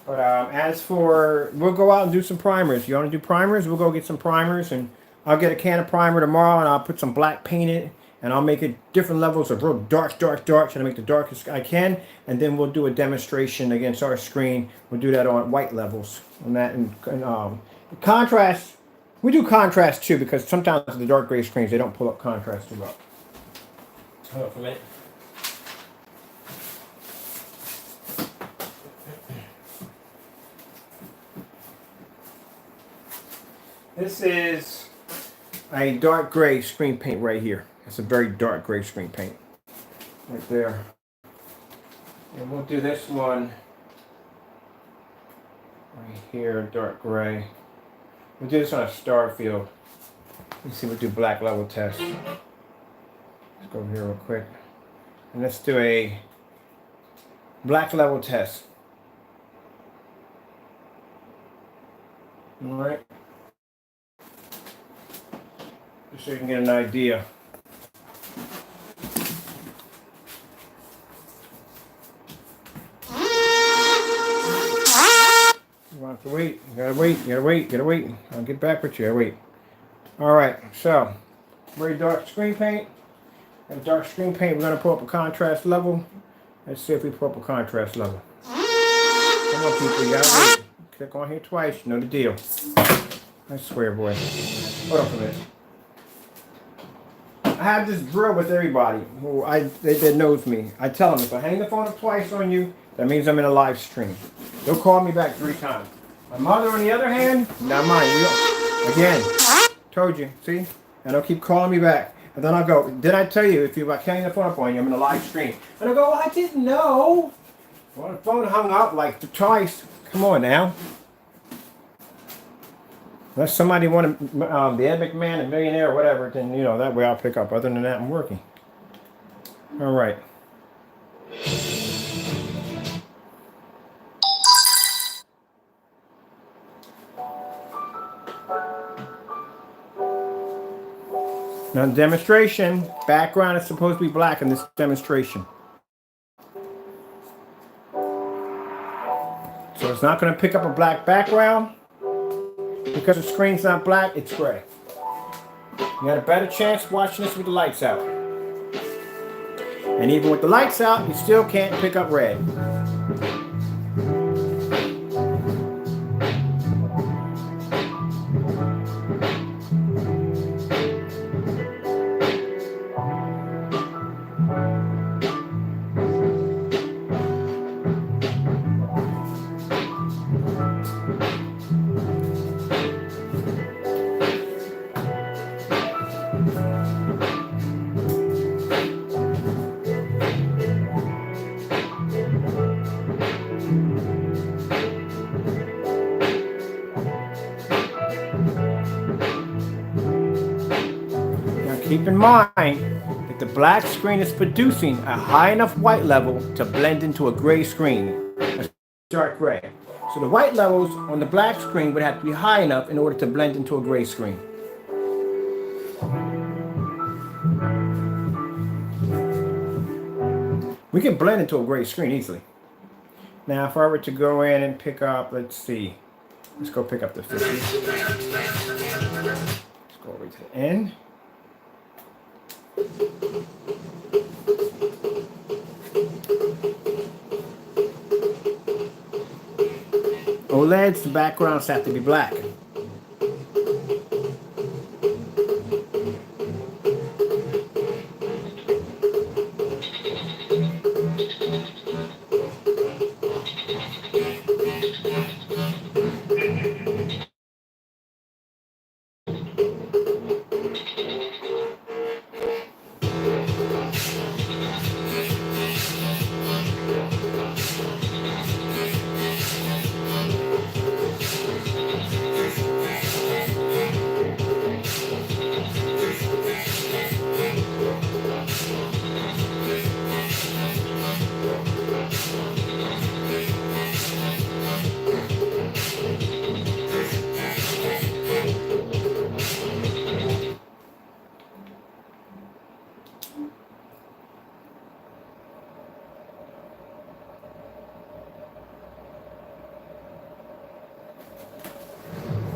But as for, we'll go out and do some primers. You want to do primers? We'll go get some primers, and I'll get a can of primer tomorrow, and I'll put some black paint in it, and I'll make it different levels of real dark, trying to make the darkest I can, and then we'll do a demonstration against our screen. We'll do that on white levels on that, and contrast. We do contrast too because sometimes the dark gray screens they don't pull up contrast too well. Hold on for a minute. This is a dark gray screen paint right here. It's a very dark gray screen paint right there. And we'll do this one right here, dark gray. We'll do this on a star field. Let's see, we'll do black level test. Let's go over here real quick. And let's do a black level test. All right. Just so you can get an idea. You have to wait. You gotta wait. I'll get back with you. Wait. Alright, so very dark screen paint. And dark screen paint, we're gonna pull up a contrast level. Let's see if we pull up a contrast level. Come on, people, you gotta wait. Click on here twice, you know the deal. I swear, boy. Hold on for a minute. I have this drill with everybody who that knows me. I tell them if I hang the phone up twice on you, that means I'm in a live stream. They'll call me back 3 times. My mother, on the other hand, not mine. Again, told you. See, and they'll keep calling me back, and then I'll go. Did I tell you if I hang the phone up on you, I'm in a live stream? And I go, well, I didn't know. Well, the phone hung up like twice. Come on now. Unless somebody wanted the Ed McMahon, a millionaire, or whatever, then, that way I'll pick up. Other than that, I'm working. All right. Now, the demonstration, background is supposed to be black in this demonstration. So it's not going to pick up a black background. Because the screen's not black, it's gray. You got a better chance watching this with the lights out. And even with the lights out, you still can't pick up red. keep in mind that the black screen is producing a high enough white level to blend into a gray screen, a dark gray. So the white levels on the black screen would have to be high enough in order to blend into a gray screen. We can blend into a gray screen easily. Now, if I were to go in and pick up, let's see. Let's go pick up the 50. Let's go over to the end. OLEDs, the backgrounds have to be black.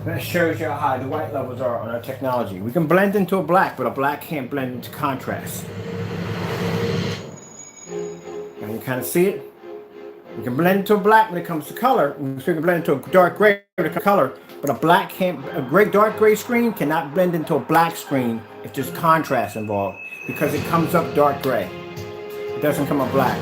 That shows you how high the white levels are on our technology. We can blend into a black, but a black can't blend into contrast. And you kind of see it? We can blend into a black when it comes to color. We can blend into a dark gray when it comes to color, but a dark gray screen cannot blend into a black screen if there's contrast involved, because it comes up dark gray. It doesn't come up black.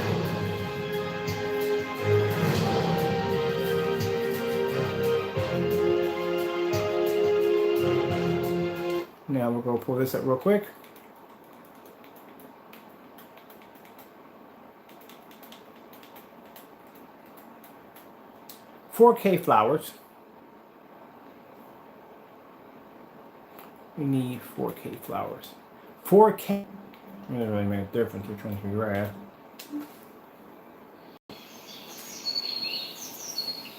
Now we'll go pull this up real quick. $4K flowers. We need 4K flowers. 4K. It doesn't really make a difference which ones we grab.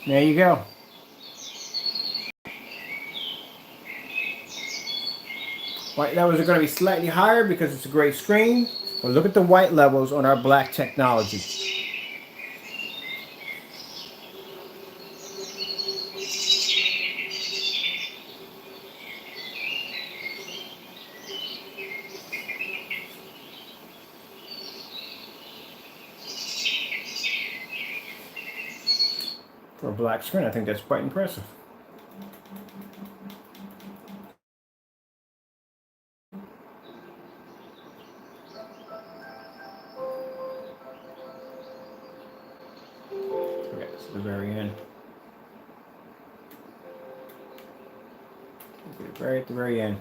There you go. White levels are going to be slightly higher because it's a gray screen. But look at the white levels on our black technology. For a black screen, I think that's quite impressive. Okay, this is the very end. Right at the very end.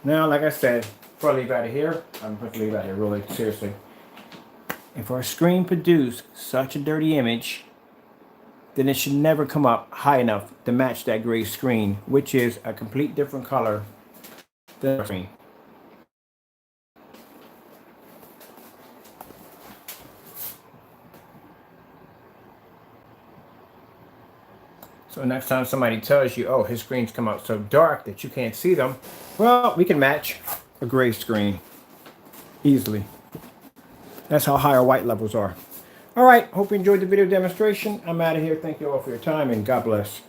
Now, like I said, before I leave out of here, I'm going to leave out of here really seriously. If our screen produced such a dirty image, then it should never come up high enough to match that gray screen, which is a complete different color than the screen. So next time somebody tells you, oh, his screens come out so dark that you can't see them, well, we can match a gray screen easily. That's how high our white levels are. All right, hope you enjoyed the video demonstration. I'm out of here. Thank you all for your time, and God bless.